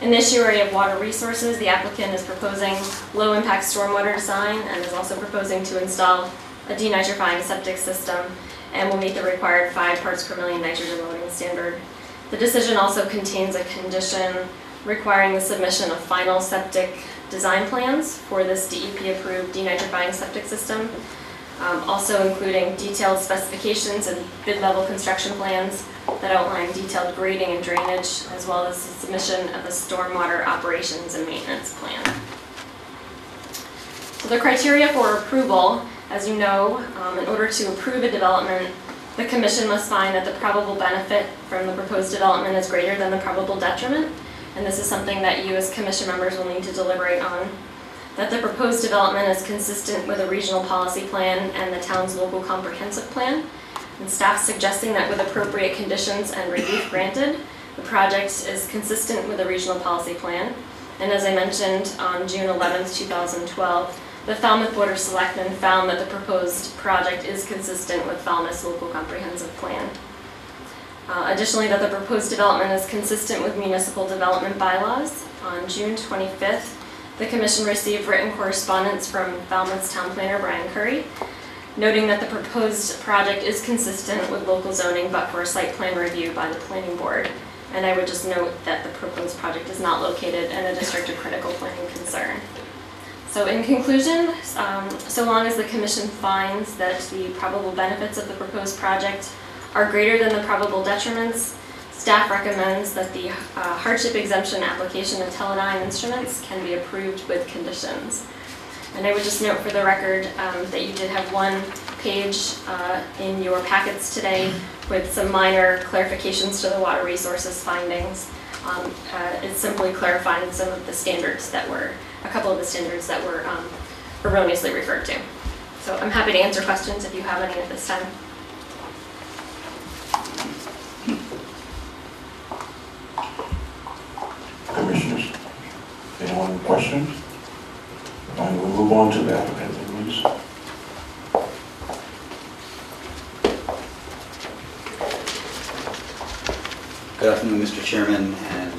[SPEAKER 12] In the issue area of water resources, the applicant is proposing low-impact stormwater design and is also proposing to install a denitrifying septic system and will meet the required 5 parts per million nitrogen loading standard. The decision also contains a condition requiring the submission of final septic design plans for this DEP-approved denitrifying septic system, also including detailed specifications and bid-level construction plans that outline detailed grading and drainage, as well as the submission of a stormwater operations and maintenance plan. So the criteria for approval, as you know, in order to approve a development, the Commission must find that the probable benefit from the proposed development is greater than the probable detriment, and this is something that you as Commission members will need to deliberate on. That the proposed development is consistent with a regional policy plan and the town's local comprehensive plan, and staff suggesting that with appropriate conditions and relief granted, the project is consistent with the regional policy plan. And as I mentioned, on June 11th, 2012, the Falmouth Board of Selectmen found that the proposed project is consistent with Falmouth's local comprehensive plan. Additionally, that the proposed development is consistent with municipal development bylaws. On June 25th, the Commission received written correspondence from Falmouth's town planner, Brian Curry, noting that the proposed project is consistent with local zoning but for a site plan review by the planning board. And I would just note that the proposed project is not located in a district of critical planning concern. So in conclusion, so long as the commission finds that the probable benefits of the proposed project are greater than the probable detriments, staff recommends that the hardship exemption application of Teledyne Instruments can be approved with conditions. And I would just note for the record that you did have one page in your packets today with some minor clarifications to the water resources findings. It's simply clarifying some of the standards that were, a couple of the standards that were erroneously referred to. So I'm happy to answer questions if you have any at this time.
[SPEAKER 2] Commissioners, anyone with questions? Fine, we'll move on to the applicant, please.
[SPEAKER 14] Good afternoon, Mr. Chairman and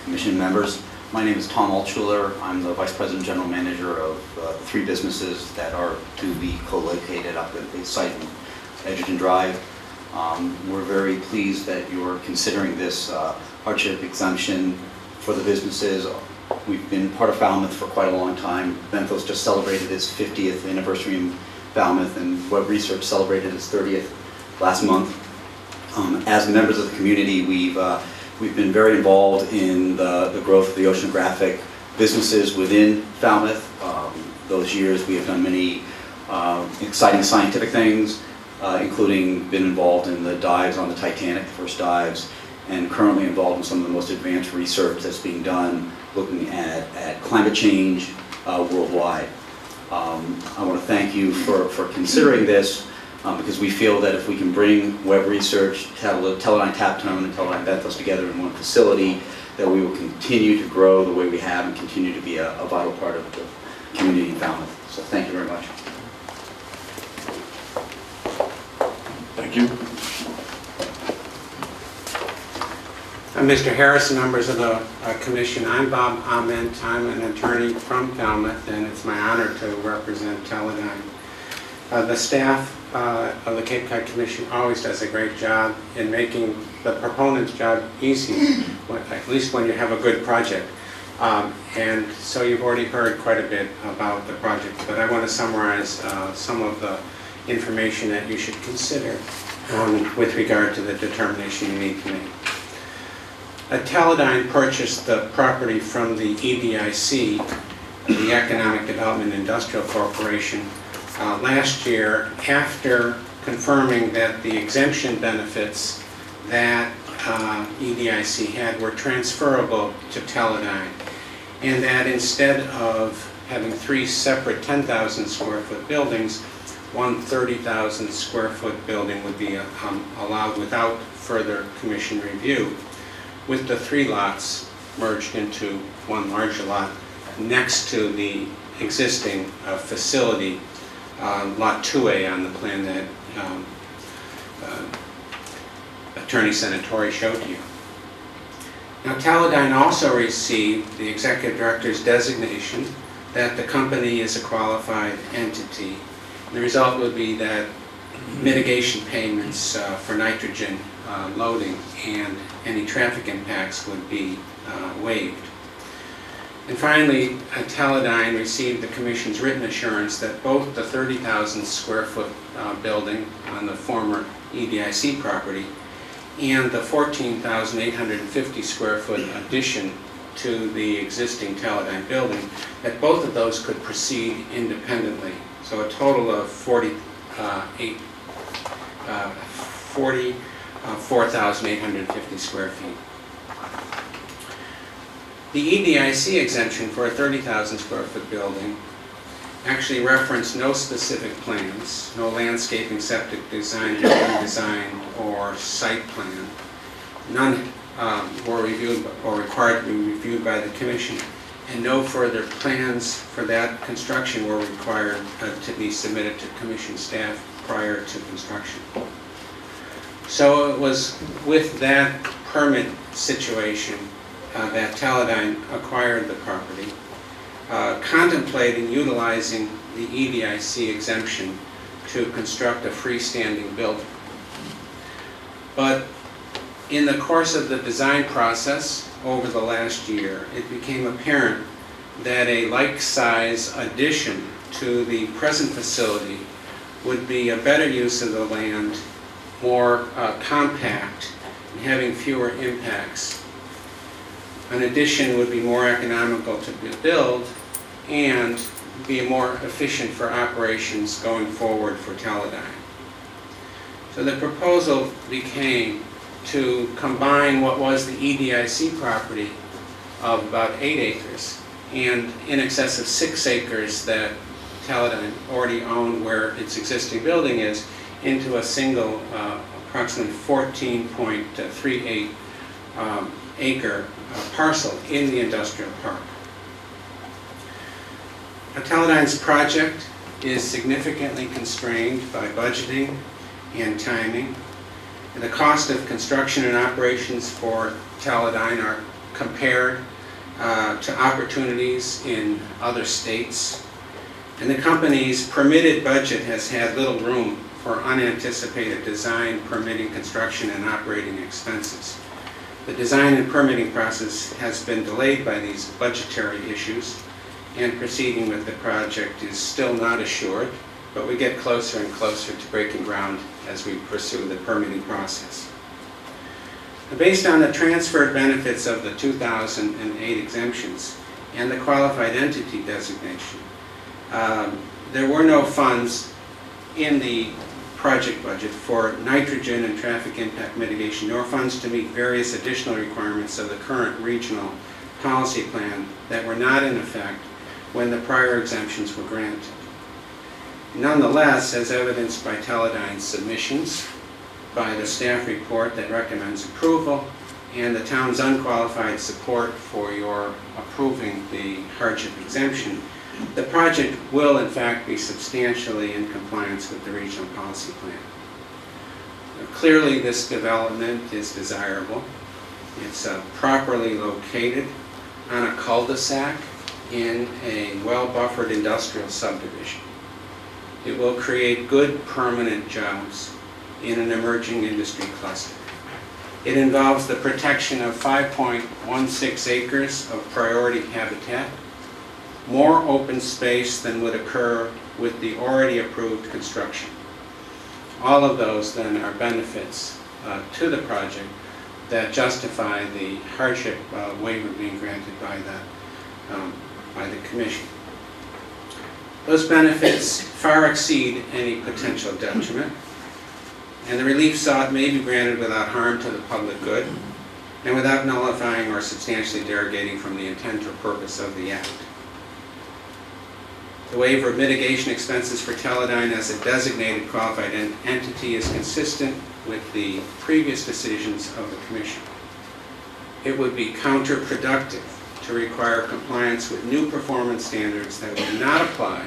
[SPEAKER 14] Commission members. My name is Tom Altschuler. I'm the Vice President General Manager of the three businesses that are to be co-located up at the site in Edgerton Drive. We're very pleased that you're considering this hardship exemption for the businesses. We've been part of Falmouth for quite a long time. Benthos just celebrated its 50th anniversary in Falmouth, and Web Research celebrated its 30th last month. As members of the community, we've been very involved in the growth of the oceanographic businesses within Falmouth. Those years we have done many exciting scientific things, including been involved in the dives on the Titanic, the first dives, and currently involved in some of the most advanced research that's being done looking at climate change worldwide. I want to thank you for considering this because we feel that if we can bring Web Research, Teledyne Taptone, and Teledyne Benthos together in one facility, that we will continue to grow the way we have and continue to be a vital part of the community in Falmouth. So thank you very much.
[SPEAKER 2] Thank you.
[SPEAKER 5] Mr. Harrison, members of the commission, I'm Bob Ament. I'm an attorney from Falmouth, and it's my honor to represent Teledyne. The staff of the Cape Cod Commission always does a great job in making the proponent's job easy, at least when you have a good project. And so you've already heard quite a bit about the project, but I want to summarize some of the information that you should consider with regard to the determination you need to make. Teledyne purchased the property from the EDIC, the Economic Development Industrial Corporation, last year after confirming that the exemption benefits that EDIC had were transferable to Teledyne, and that instead of having three separate 10,000 square foot buildings, one 30,000 square foot building would be allowed without further commission review, with the three lots merged into one larger lot next to the existing facility, Lot 2A on the plan that Attorney Senatori showed you. Now, Teledyne also received the Executive Director's designation that the company is a qualified entity. The result would be that mitigation payments for nitrogen loading and any traffic impacts would be waived. And finally, Teledyne received the Commission's written assurance that both the 30,000 square foot building on the former EDIC property and the 14,850 square foot addition to the existing Teledyne building, that both of those could proceed independently. So a total of 44,850 square feet. The EDIC exemption for a 30,000 square foot building actually referenced no specific plans, no landscaping, septic design, building design, or site plan. None were reviewed or required to be reviewed by the Commission, and no further plans for that construction were required to be submitted to Commission staff prior to construction. So it was with that permit situation that Teledyne acquired the property, contemplating utilizing the EDIC exemption to construct a freestanding building. But in the course of the design process over the last year, it became apparent that a like-size addition to the present facility would be a better use of the land, more compact, and having fewer impacts. An addition would be more economical to build and be more efficient for operations going forward for Teledyne. So the proposal became to combine what was the EDIC property of about 8 acres and in excess of 6 acres that Teledyne already owned where its existing building is into a single approximately 14.38 acre parcel in the industrial park. Teledyne's project is significantly constrained by budgeting and timing. And the cost of construction and operations for Teledyne are compared to opportunities in other states. And the company's permitted budget has had little room for unanticipated design, permitting, construction, and operating expenses. The design and permitting process has been delayed by these budgetary issues, and proceeding with the project is still not assured, but we get closer and closer to breaking ground as we pursue the permitting process. Based on the transferred benefits of the 2008 exemptions and the qualified entity designation, there were no funds in the project budget for nitrogen and traffic impact mitigation, nor funds to meet various additional requirements of the current regional policy plan that were not in effect when the prior exemptions were granted. Nonetheless, as evidenced by Teledyne's submissions, by the staff report that recommends approval, and the town's unqualified support for your approving the hardship exemption, the project will in fact be substantially in compliance with the regional policy plan. Clearly, this development is desirable. It's properly located on a cul-de-sac in a well-buffered industrial subdivision. It will create good permanent jobs in an emerging industry cluster. It involves the protection of 5.16 acres of priority habitat, more open space than would occur with the already approved construction. All of those then are benefits to the project that justify the hardship waiver being granted by the Commission. Those benefits far exceed any potential detriment, and the relief sought may be granted without harm to the public good and without nullifying or substantially derogating from the intent or purpose of the Act. The waiver of mitigation expenses for Teledyne as a designated qualified entity is consistent with the previous decisions of the Commission. It would be counterproductive to require compliance with new performance standards that would not apply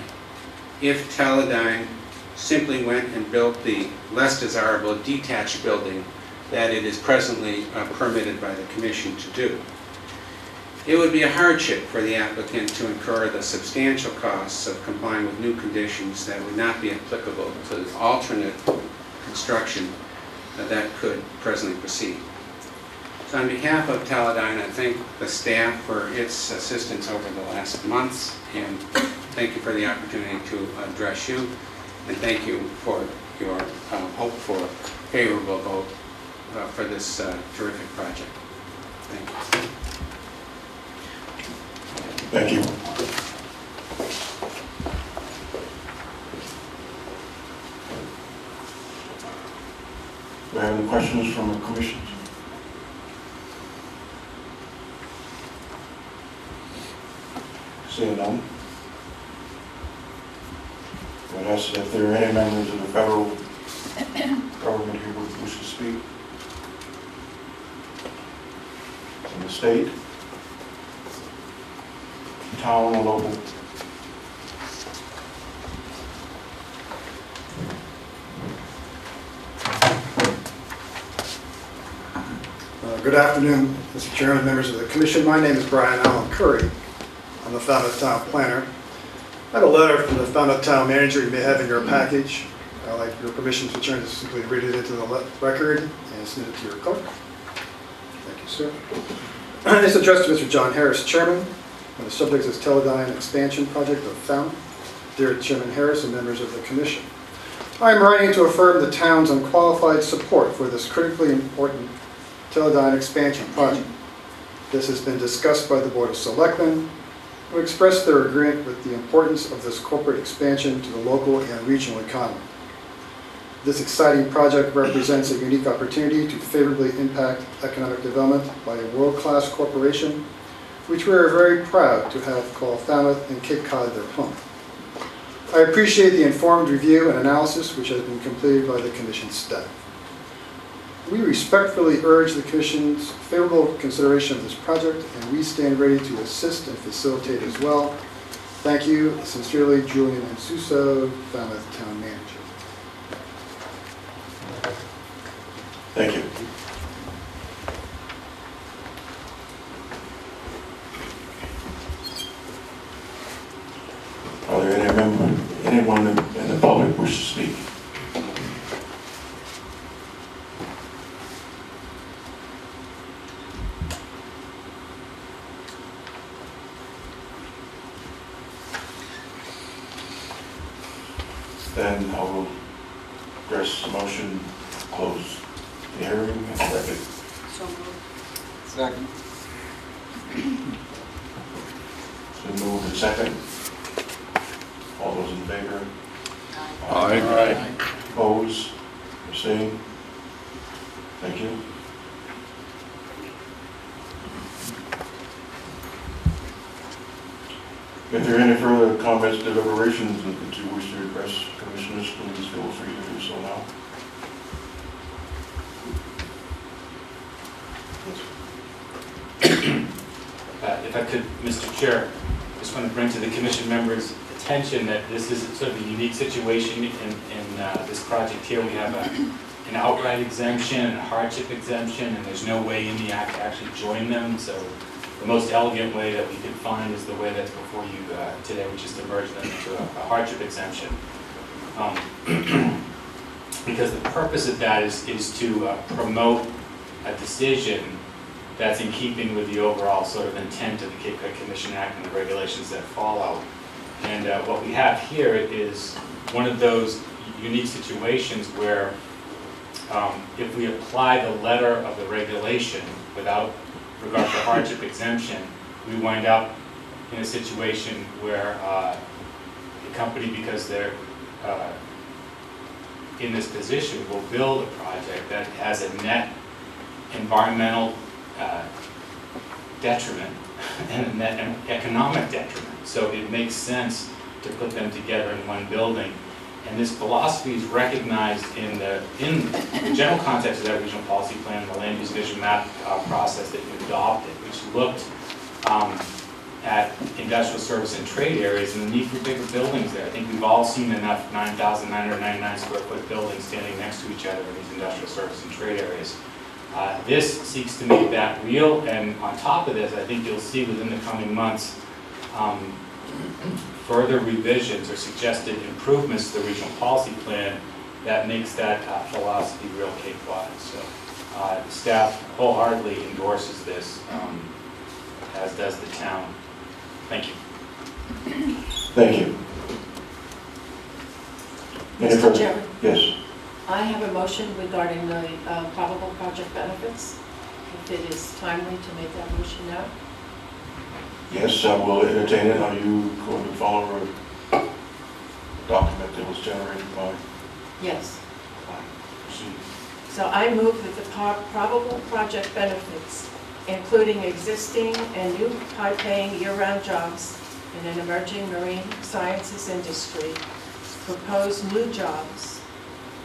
[SPEAKER 5] if Teledyne simply went and built the less desirable detached building that it is presently permitted by the Commission to do. It would be a hardship for the applicant to incur the substantial costs of complying with new conditions that would not be applicable to the alternate construction that could presently proceed. So on behalf of Teledyne, I thank the staff for its assistance over the last months, and thank you for the opportunity to address you, and thank you for your hope for favorable vote for this terrific project. Thank you.
[SPEAKER 2] Thank you. Do I have any questions from the commission? Seeing none. I would ask if there are any members of the federal government who would wish to speak. From the state, town, or local.
[SPEAKER 13] Good afternoon, Mr. Chairman, members of the Commission. My name is Brian Allen Curry. I'm the Falmouth Town Planner. I have a letter from the Falmouth Town Manager you may have in your package. I'd like your permission to turn to simply read it into the record and send it to your clerk. Thank you, sir. It's addressed to Mr. John Harris, Chairman. And the subject is Teledyne Expansion Project of Falmouth. Dear Chairman Harris and members of the Commission, I am writing to affirm the town's unqualified support for this critically important Teledyne Expansion Project. This has been discussed by the Board of Selectmen, who expressed their agreement with the importance of this corporate expansion to the local and regional economy. This exciting project represents a unique opportunity to favorably impact economic development by a world-class corporation, which we are very proud to have call Falmouth and Cape Cod their home. I appreciate the informed review and analysis which has been completed by the Commission staff. We respectfully urge the Commission's favorable consideration of this project, and we stand ready to assist and facilitate as well. Thank you. Sincerely, Julian Ansuso, Falmouth Town Manager.
[SPEAKER 2] Thank you. Are there anyone in the public wish to speak? Then I will address the motion, close the hearing, and second.
[SPEAKER 6] So moved.
[SPEAKER 15] Second.
[SPEAKER 2] It's been moved and second. All those in favor?
[SPEAKER 9] Aye.
[SPEAKER 2] Opposed? Abstained? Thank you. If there are any further comments, deliberations that you wish to address, Commissioners, please feel free to do so now.
[SPEAKER 15] If I could, Mr. Chair, just want to bring to the Commission members' attention that this is sort of a unique situation in this project here. We have an outright exemption and a hardship exemption, and there's no way INDIAC to actually join them. So the most elegant way that we could find is the way that's before you today, which is to merge them into a hardship exemption. Because the purpose of that is to promote a decision that's in keeping with the overall sort of intent of the Cape Cod Commission Act and the regulations that follow. And what we have here is one of those unique situations where if we apply the letter of the regulation without regard to hardship exemption, we wind up in a situation where the company, because they're in this position, will build a project that has a net environmental detriment and a net economic detriment. So it makes sense to put them together in one building. And this philosophy is recognized in the general context of that regional policy plan, the land use vision map process that you adopted, which looked at industrial service and trade areas and the need for bigger buildings there. I think we've all seen enough 9,999 square foot buildings standing next to each other in these industrial service and trade areas. This seeks to make that real, and on top of this, I think you'll see within the coming months further revisions or suggested improvements to the regional policy plan that makes that philosophy real Cape-wide. So staff wholeheartedly endorses this, as does the town. Thank you.
[SPEAKER 2] Thank you. Any
[SPEAKER 16] Mr.
[SPEAKER 2] further?
[SPEAKER 16] Chairman,
[SPEAKER 2] Yes.
[SPEAKER 16] I have a motion regarding the probable project benefits. If it is timely to make that motion now.
[SPEAKER 2] Yes, I will entertain it. Are you going to follow a document that was generated by?
[SPEAKER 16] Yes.
[SPEAKER 2] Proceed.
[SPEAKER 16] So I move that the probable project benefits, including existing and new high-paying year-round jobs in an emerging marine sciences industry, proposed new jobs,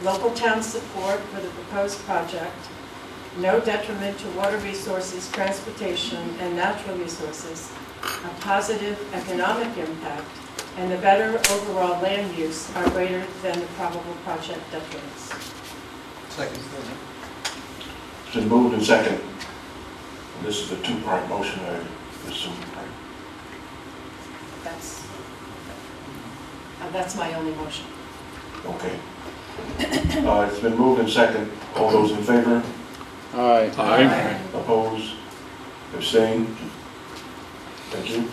[SPEAKER 16] local town support for the proposed project, no detriment to water resources, transportation, and natural resources, a positive economic impact, and the better overall land use are greater than the probable project detriments.
[SPEAKER 15] Second.
[SPEAKER 2] It's been moved and second. This is a two-part motion, I assume, right?
[SPEAKER 16] That's my only motion.
[SPEAKER 2] Okay. It's been moved and second. All those in favor?
[SPEAKER 9] Aye.
[SPEAKER 2] Opposed? Abstained? Thank you.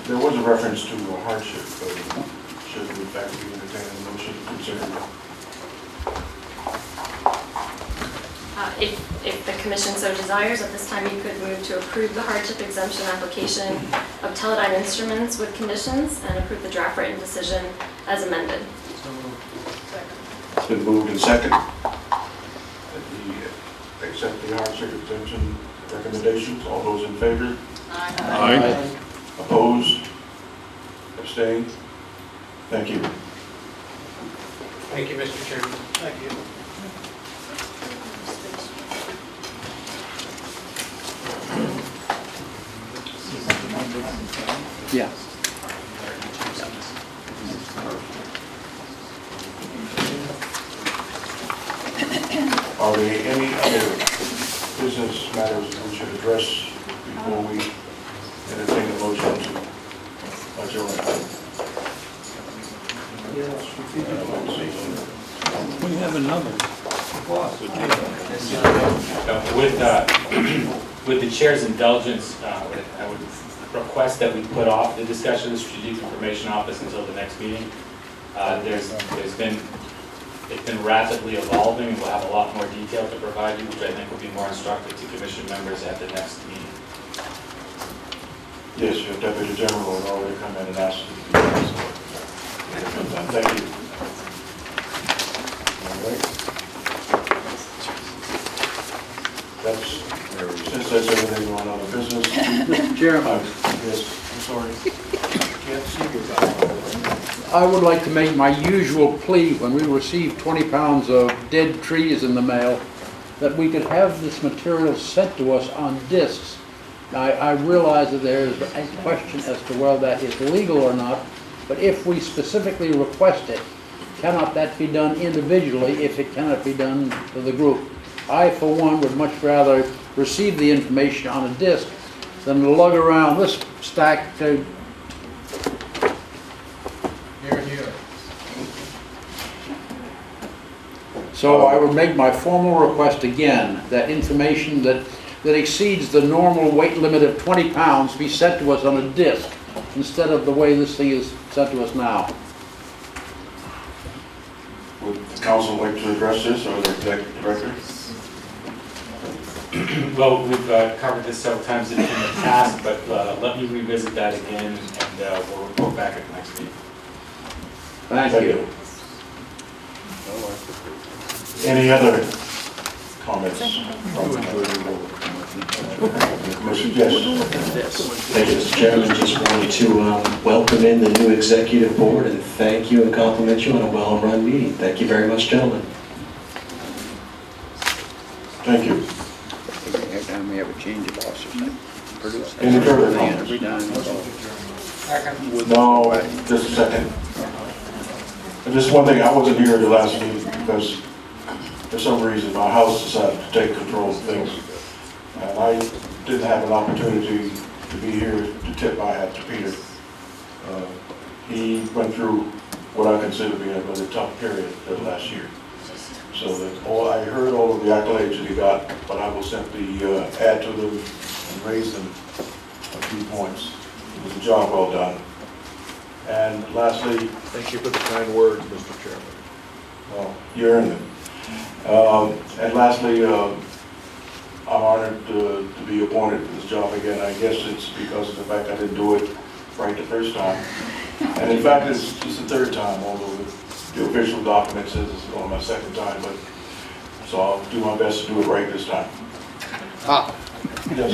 [SPEAKER 2] There was a reference to a hardship, but should in fact be entertained a motion to consider.
[SPEAKER 12] If the commission so desires, at this time you could move to approve the hardship exemption application of Teledyne Instruments with conditions and approve the draft written decision as amended.
[SPEAKER 2] It's been moved and second that we accept the hardship exemption recommendations. All those in favor?
[SPEAKER 9] Aye.
[SPEAKER 2] Opposed? Abstained? Thank you.
[SPEAKER 1] Thank you, Mr. Chairman.
[SPEAKER 8] Thank you.
[SPEAKER 1] Yeah.
[SPEAKER 2] Are there any other business matters we should address before we entertain a motion to adjourn?
[SPEAKER 9] We have another.
[SPEAKER 15] With the chair's indulgence, I would request that we put off the discussion of the Strategic Information Office until the next meeting. It's been rapidly evolving, and we'll have a lot more detail to provide you, which I think will be more instructive to commission members at the next meeting.
[SPEAKER 2] Yes, your Deputy General had already come in and asked you to do that. Thank you. All right. Since that's everything on other business.
[SPEAKER 1] Mr. Chairman,
[SPEAKER 2] Yes, I'm sorry. Can't see you.
[SPEAKER 1] I would like to make my usual plea when we receive 20 pounds of dead trees in the mail, that we could have this material sent to us on discs. I realize that there is a question as to whether that is legal or not, but if we specifically request it, cannot that be done individually if it cannot be done to the group? I, for one, would much rather receive the information on a disc than to lug around this stack to... Here. So I would make my formal request again that information that exceeds the normal weight limit of 20 pounds be sent to us on a disc instead of the way this thing is sent to us now.
[SPEAKER 2] Would the council like to address this, or the executive director?
[SPEAKER 15] Well, we've covered this several times in the past, but let me revisit that again, and we'll report back at the next meeting.
[SPEAKER 1] Thank you.
[SPEAKER 2] Any other comments from the commission? Yes.
[SPEAKER 17] Thank you, Mr. Chairman. Just wanted to welcome in the new executive board and thank you and compliment you on a well-run meeting. Thank you very much, gentlemen.
[SPEAKER 2] Thank you.
[SPEAKER 1] Every time we ever change of officers, produce.
[SPEAKER 2] Any further comments? No, just a second. And just one thing, I wasn't here at the last meeting because for some reason my house decided to take control of things. And I didn't have an opportunity to be here to tip my hat to Peter. He went through what I consider to be a really tough period that last year. So that I heard all of the accolades that he got, but I will simply add to them and raise them a few points. It was a job well done. And lastly...
[SPEAKER 18] Thank you for the kind words, Mr. Chairman.
[SPEAKER 2] Well, you earned them. And lastly, I'm honored to be appointed to this job again. I guess it's because of the fact I didn't do it right the first time. And in fact, it's the third time, although the official document says it's only my second time, but so I'll do my best to do it right this time. Yes.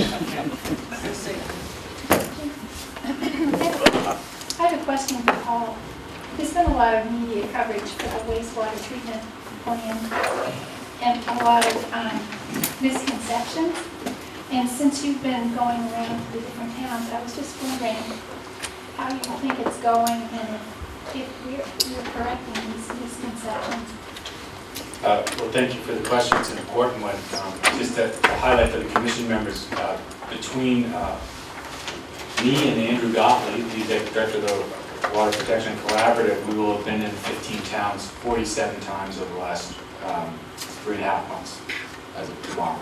[SPEAKER 10] I have a question for Paul. There's been a lot of media coverage for the wastewater treatment plan and a lot of misconceptions. And since you've been going around to the different towns, I was just wondering how you think it's going and if you're correcting these misconceptions.
[SPEAKER 15] Well, thank you for the question. It's an important one. Just to highlight for the commission members, between me and Andrew Gottlieb, the executive director of the Water Protection Collaborative, we will have been in 15 towns 47 times over the last 3.5 months as of tomorrow.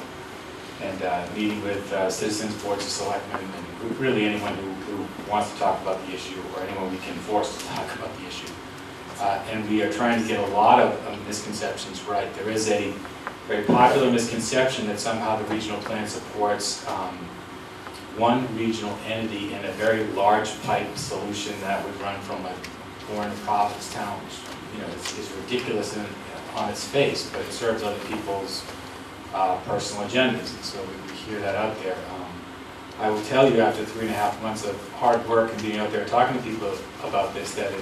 [SPEAKER 15] and meeting with citizens, boards of selectmen, and really anyone who wants to talk about the issue, or anyone we can force to talk about the issue. And we are trying to get a lot of misconceptions right. There is a very popular misconception that somehow the regional plan supports one regional entity in a very large pipe solution that would run from a Warren Providence town, which is ridiculous on its face, but it serves other people's personal agendas, and so we hear that out there. I will tell you, after 3.5 months of hard work and being out there talking to people about this, that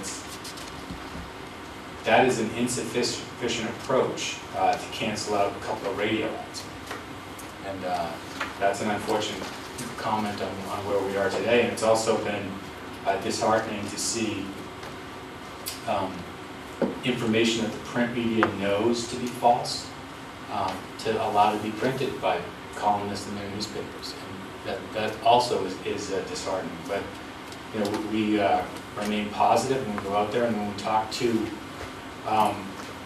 [SPEAKER 15] is an insufficient approach to cancel out a couple of radio ads. And that's an unfortunate comment on where we are today, and it's also been disheartening to see information that the print media knows to be false to allow to be printed by columnists in their newspapers. And that also is disheartening. But we remain positive when we go out there, and when we talk to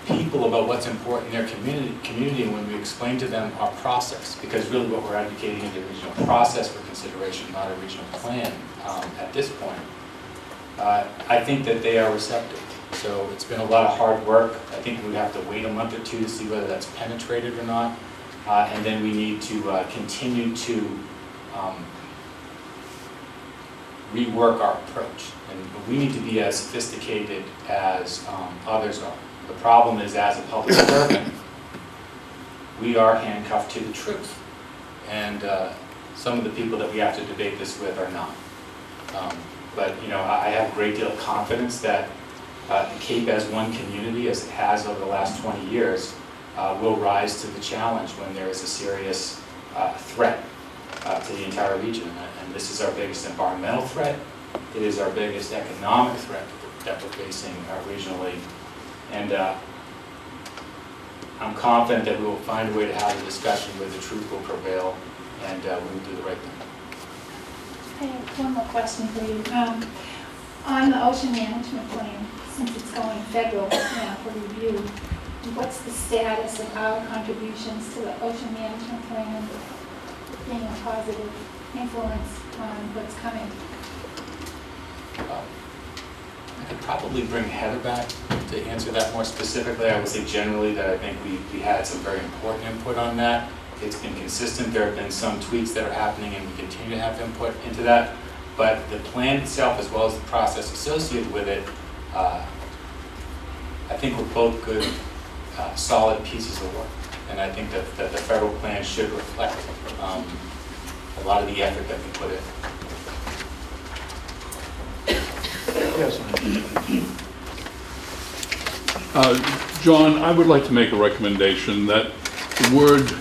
[SPEAKER 15] people about what's important in their community, and when we explain to them our process, because really what we're advocating is a regional process for consideration, not a regional plan at this point, I think that they are receptive. So it's been a lot of hard work. I think we have to wait a month or two to see whether that's penetrated or not, and then we need to continue to rework our approach. And we need to be as sophisticated as others are. The problem is, as a public servant, we are handcuffed to the truth. And some of the people that we have to debate this with are not. But I have a great deal of confidence that the Cape as one community, as it has over the last 20 years, will rise to the challenge when there is a serious threat to the entire region. And this is our biggest environmental threat. It is our biggest economic threat that we're facing regionally. And I'm confident that we will find a way to have a discussion where the truth will prevail, and we will do the right thing.
[SPEAKER 10] I have one more question for you. On the ocean management plan, since it's going federal now for review, what's the status of our contributions to the ocean management plan being a positive influence on what's coming?
[SPEAKER 15] I could probably bring Heather back to answer that more specifically. I would say generally that I think we had some very important input on that. It's been consistent. There have been some tweaks that are happening, and we continue to have input into that. But the plan itself, as well as the process associated with it, I think were both good, solid pieces of work. And I think that the federal plan should reflect a lot of the effort that we put in.
[SPEAKER 2] Yes.
[SPEAKER 9] John, I would like to make a recommendation that the word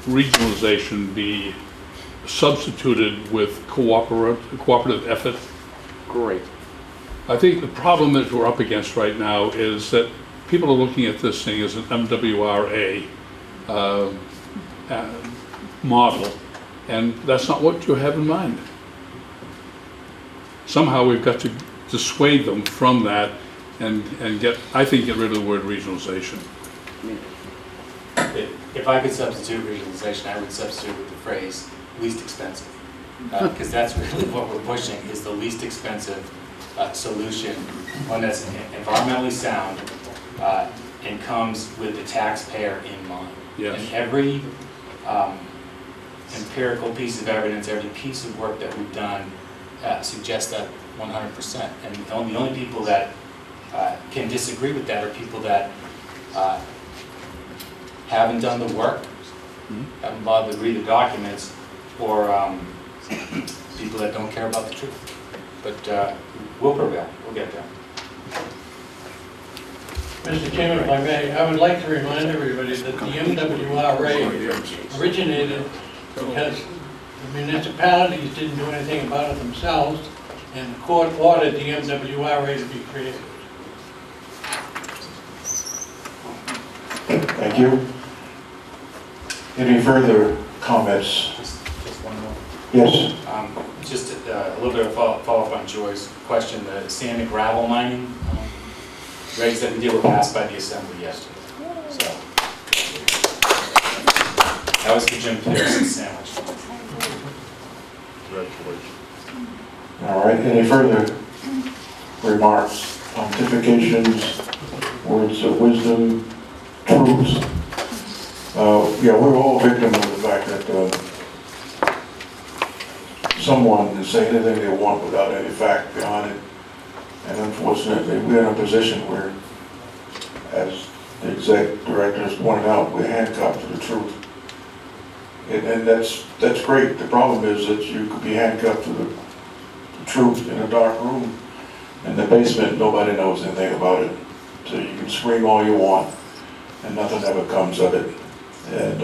[SPEAKER 9] regionalization be substituted with cooperative effort.
[SPEAKER 1] Great.
[SPEAKER 9] I think the problem that we're up against right now is that people are looking at this thing as an MWRA model, and that's not what you have in mind. Somehow we've got to dissuade them from that and get rid of the word regionalization.
[SPEAKER 15] If I could substitute regionalization, I would substitute with the phrase least expensive. Because that's really what we're pushing, is the least expensive solution, one that's environmentally sound and comes with the taxpayer in mind.
[SPEAKER 9] Yes.
[SPEAKER 15] And every empirical piece of evidence, every piece of work that we've done suggests that 100%. And the only people that can disagree with that are people that haven't done the work, haven't bothered to read the documents, or people that don't care about the truth. But we'll prevail. We'll get there.
[SPEAKER 19] Mr. Chairman, if I may, I would like to remind everybody that the MWRA originated because the municipalities didn't do anything about it themselves, and the court ordered the MWRA to be created.
[SPEAKER 2] Thank you. Any further comments?
[SPEAKER 15] Just one more.
[SPEAKER 2] Yes.
[SPEAKER 15] Just a little bit of follow-up on Joy's question. The sand and gravel mining regs that we did were passed by the Assembly yesterday. So That was the Jim Pearson sandwich.
[SPEAKER 18] Congratulations.
[SPEAKER 2] All right, any further remarks, pontifications, words of wisdom, truths? Yeah, we're all victims of the fact that someone can say anything they want without any fact behind it. And unfortunately, we're in a position where, as the exec directors pointed out, we're handcuffed to the truth. And that's great. The problem is that you could be handcuffed to the truth in a dark room. In the basement, nobody knows anything about it. So you can scream all you want, and nothing ever comes of it. And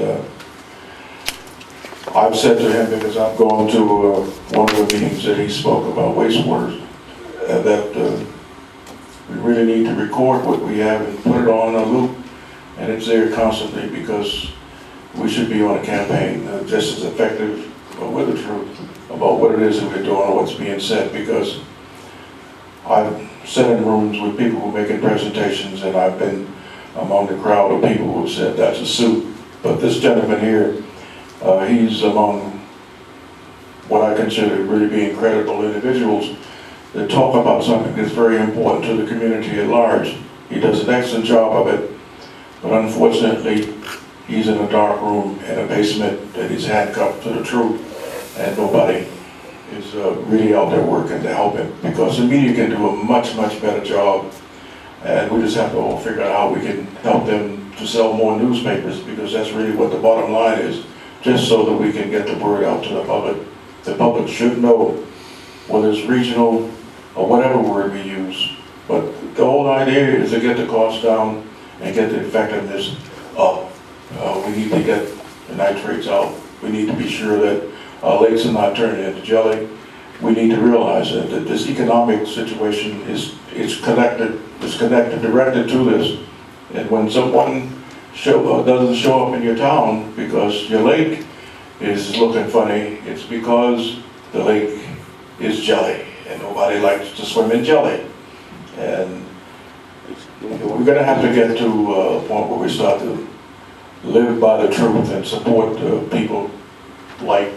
[SPEAKER 2] I've said to him, because I've gone to one of the meetings that he spoke about wastewater, that we really need to record what we have and put it on a loop, and it's there constantly, because we should be on a campaign just as effective with the truth about what it is that we're doing or what's being said, because I've sat in rooms with people who are making presentations, and I've been among the crowd of people who said that's a suit. But this gentleman here, he's among what I consider really being credible individuals that talk about something that's very important to the community at large. He does an excellent job of it, but unfortunately, he's in a dark room in a basement, and he's handcuffed to the truth, and nobody is really out there working to help him, because the media can do a much, much better job, and we just have to all figure out how we can help them to sell more newspapers, because that's really what the bottom line is, just so that we can get the word out to the public. The public should know, whether it's regional or whatever word we use, but the whole idea is to get the cost down and get the effectiveness up. We need to get the nitrates out. We need to be sure that our lakes are not turning into jelly. We need to realize that this economic situation is connected directly to this. And when someone doesn't show up in your town because your lake is looking funny, it's because the lake is jelly, and nobody likes to swim in jelly. And we're going to have to get to a point where we start to live by the truth and support people like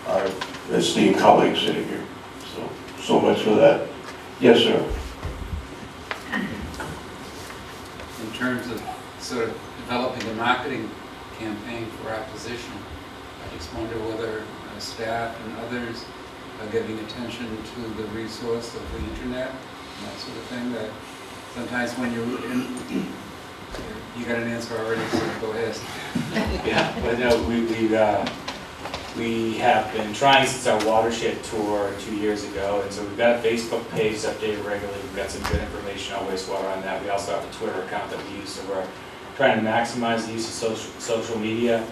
[SPEAKER 2] our esteemed colleagues sitting here. So much for that. Yes, sir.
[SPEAKER 20] In terms of sort of developing a marketing campaign for our position, I just wonder whether staff and others are giving attention to the resource of the internet and that sort of thing, that sometimes when you're in, you got an answer already, so go ahead.
[SPEAKER 15] Yeah, but no, we have been trying since our watershed tour 2 years ago, and so we've got a Facebook page updated regularly. We've got some good information on wastewater on that. We also have a Twitter account that we use, so we're trying to maximize the use of social media.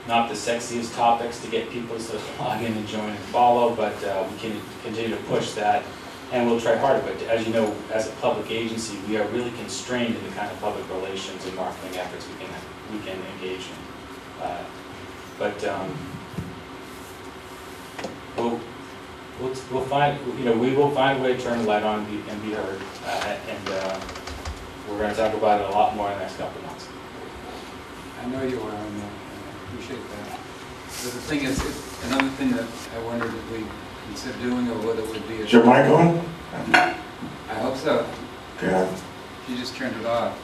[SPEAKER 15] Not the sexiest topics to get people to log in and join and follow, but we can continue to push that. And we'll try harder, but as you know, as a public agency, we are really constrained in the kind of public relations and marketing efforts we can engage in. We'll find, we will find a way to turn the light on and be heard, and we're going to talk about it a lot more in the next couple of months.
[SPEAKER 20] I know you are, and I appreciate that. But the thing is, another thing that I wondered if we consider doing, or whether it would be...
[SPEAKER 2] Is your mic on?
[SPEAKER 20] I hope so.
[SPEAKER 2] Yeah.
[SPEAKER 20] You just turned it off.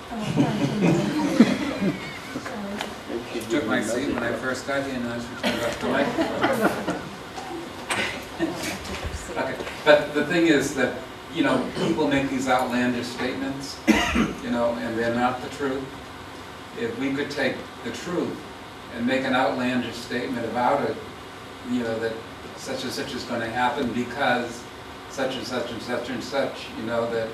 [SPEAKER 20] She took my seat when I first got here, and now she turned off the microphone. Okay, but the thing is that, people make these outlandish statements, and they're not the truth. If we could take the truth and make an outlandish statement about it, that such and such is going to happen because such and such and such and such, that,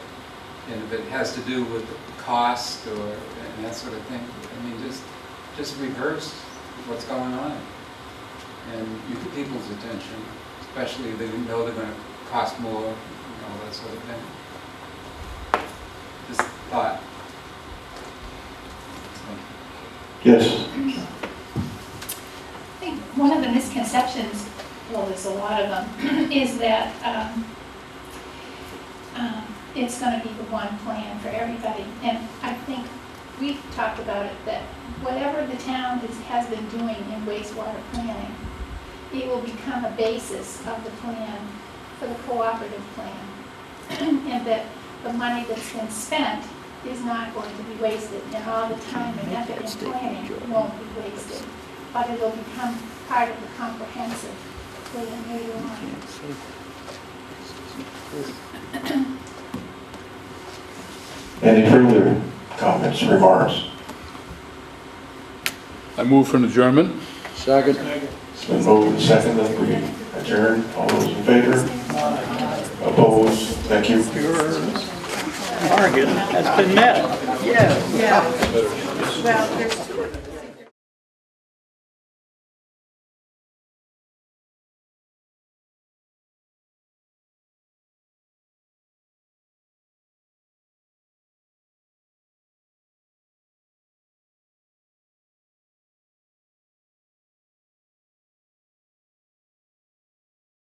[SPEAKER 20] if it has to do with cost and that sort of thing. I mean, just reverse what's going on and you get people's attention, especially if they know they're going to cost more, all that sort of thing. Just thought.
[SPEAKER 2] Yes.
[SPEAKER 10] I think one of the misconceptions, well, there's a lot of them, is that it's going to be the one plan for everybody. And I think we've talked about it, that whatever the town has been doing in wastewater planning, it will become a basis of the plan for the cooperative plan. And that the money that's been spent is not going to be wasted, and all the time and effort in planning won't be wasted, but it will become part of the comprehensive plan later on.
[SPEAKER 2] Any further comments, remarks?
[SPEAKER 18] I move for an adjournment.
[SPEAKER 1] Second.
[SPEAKER 2] It's been moved and seconded that we adjourn. All those in favor? Opposed? Thank you.
[SPEAKER 21] Target has been met.
[SPEAKER 16] Well, there's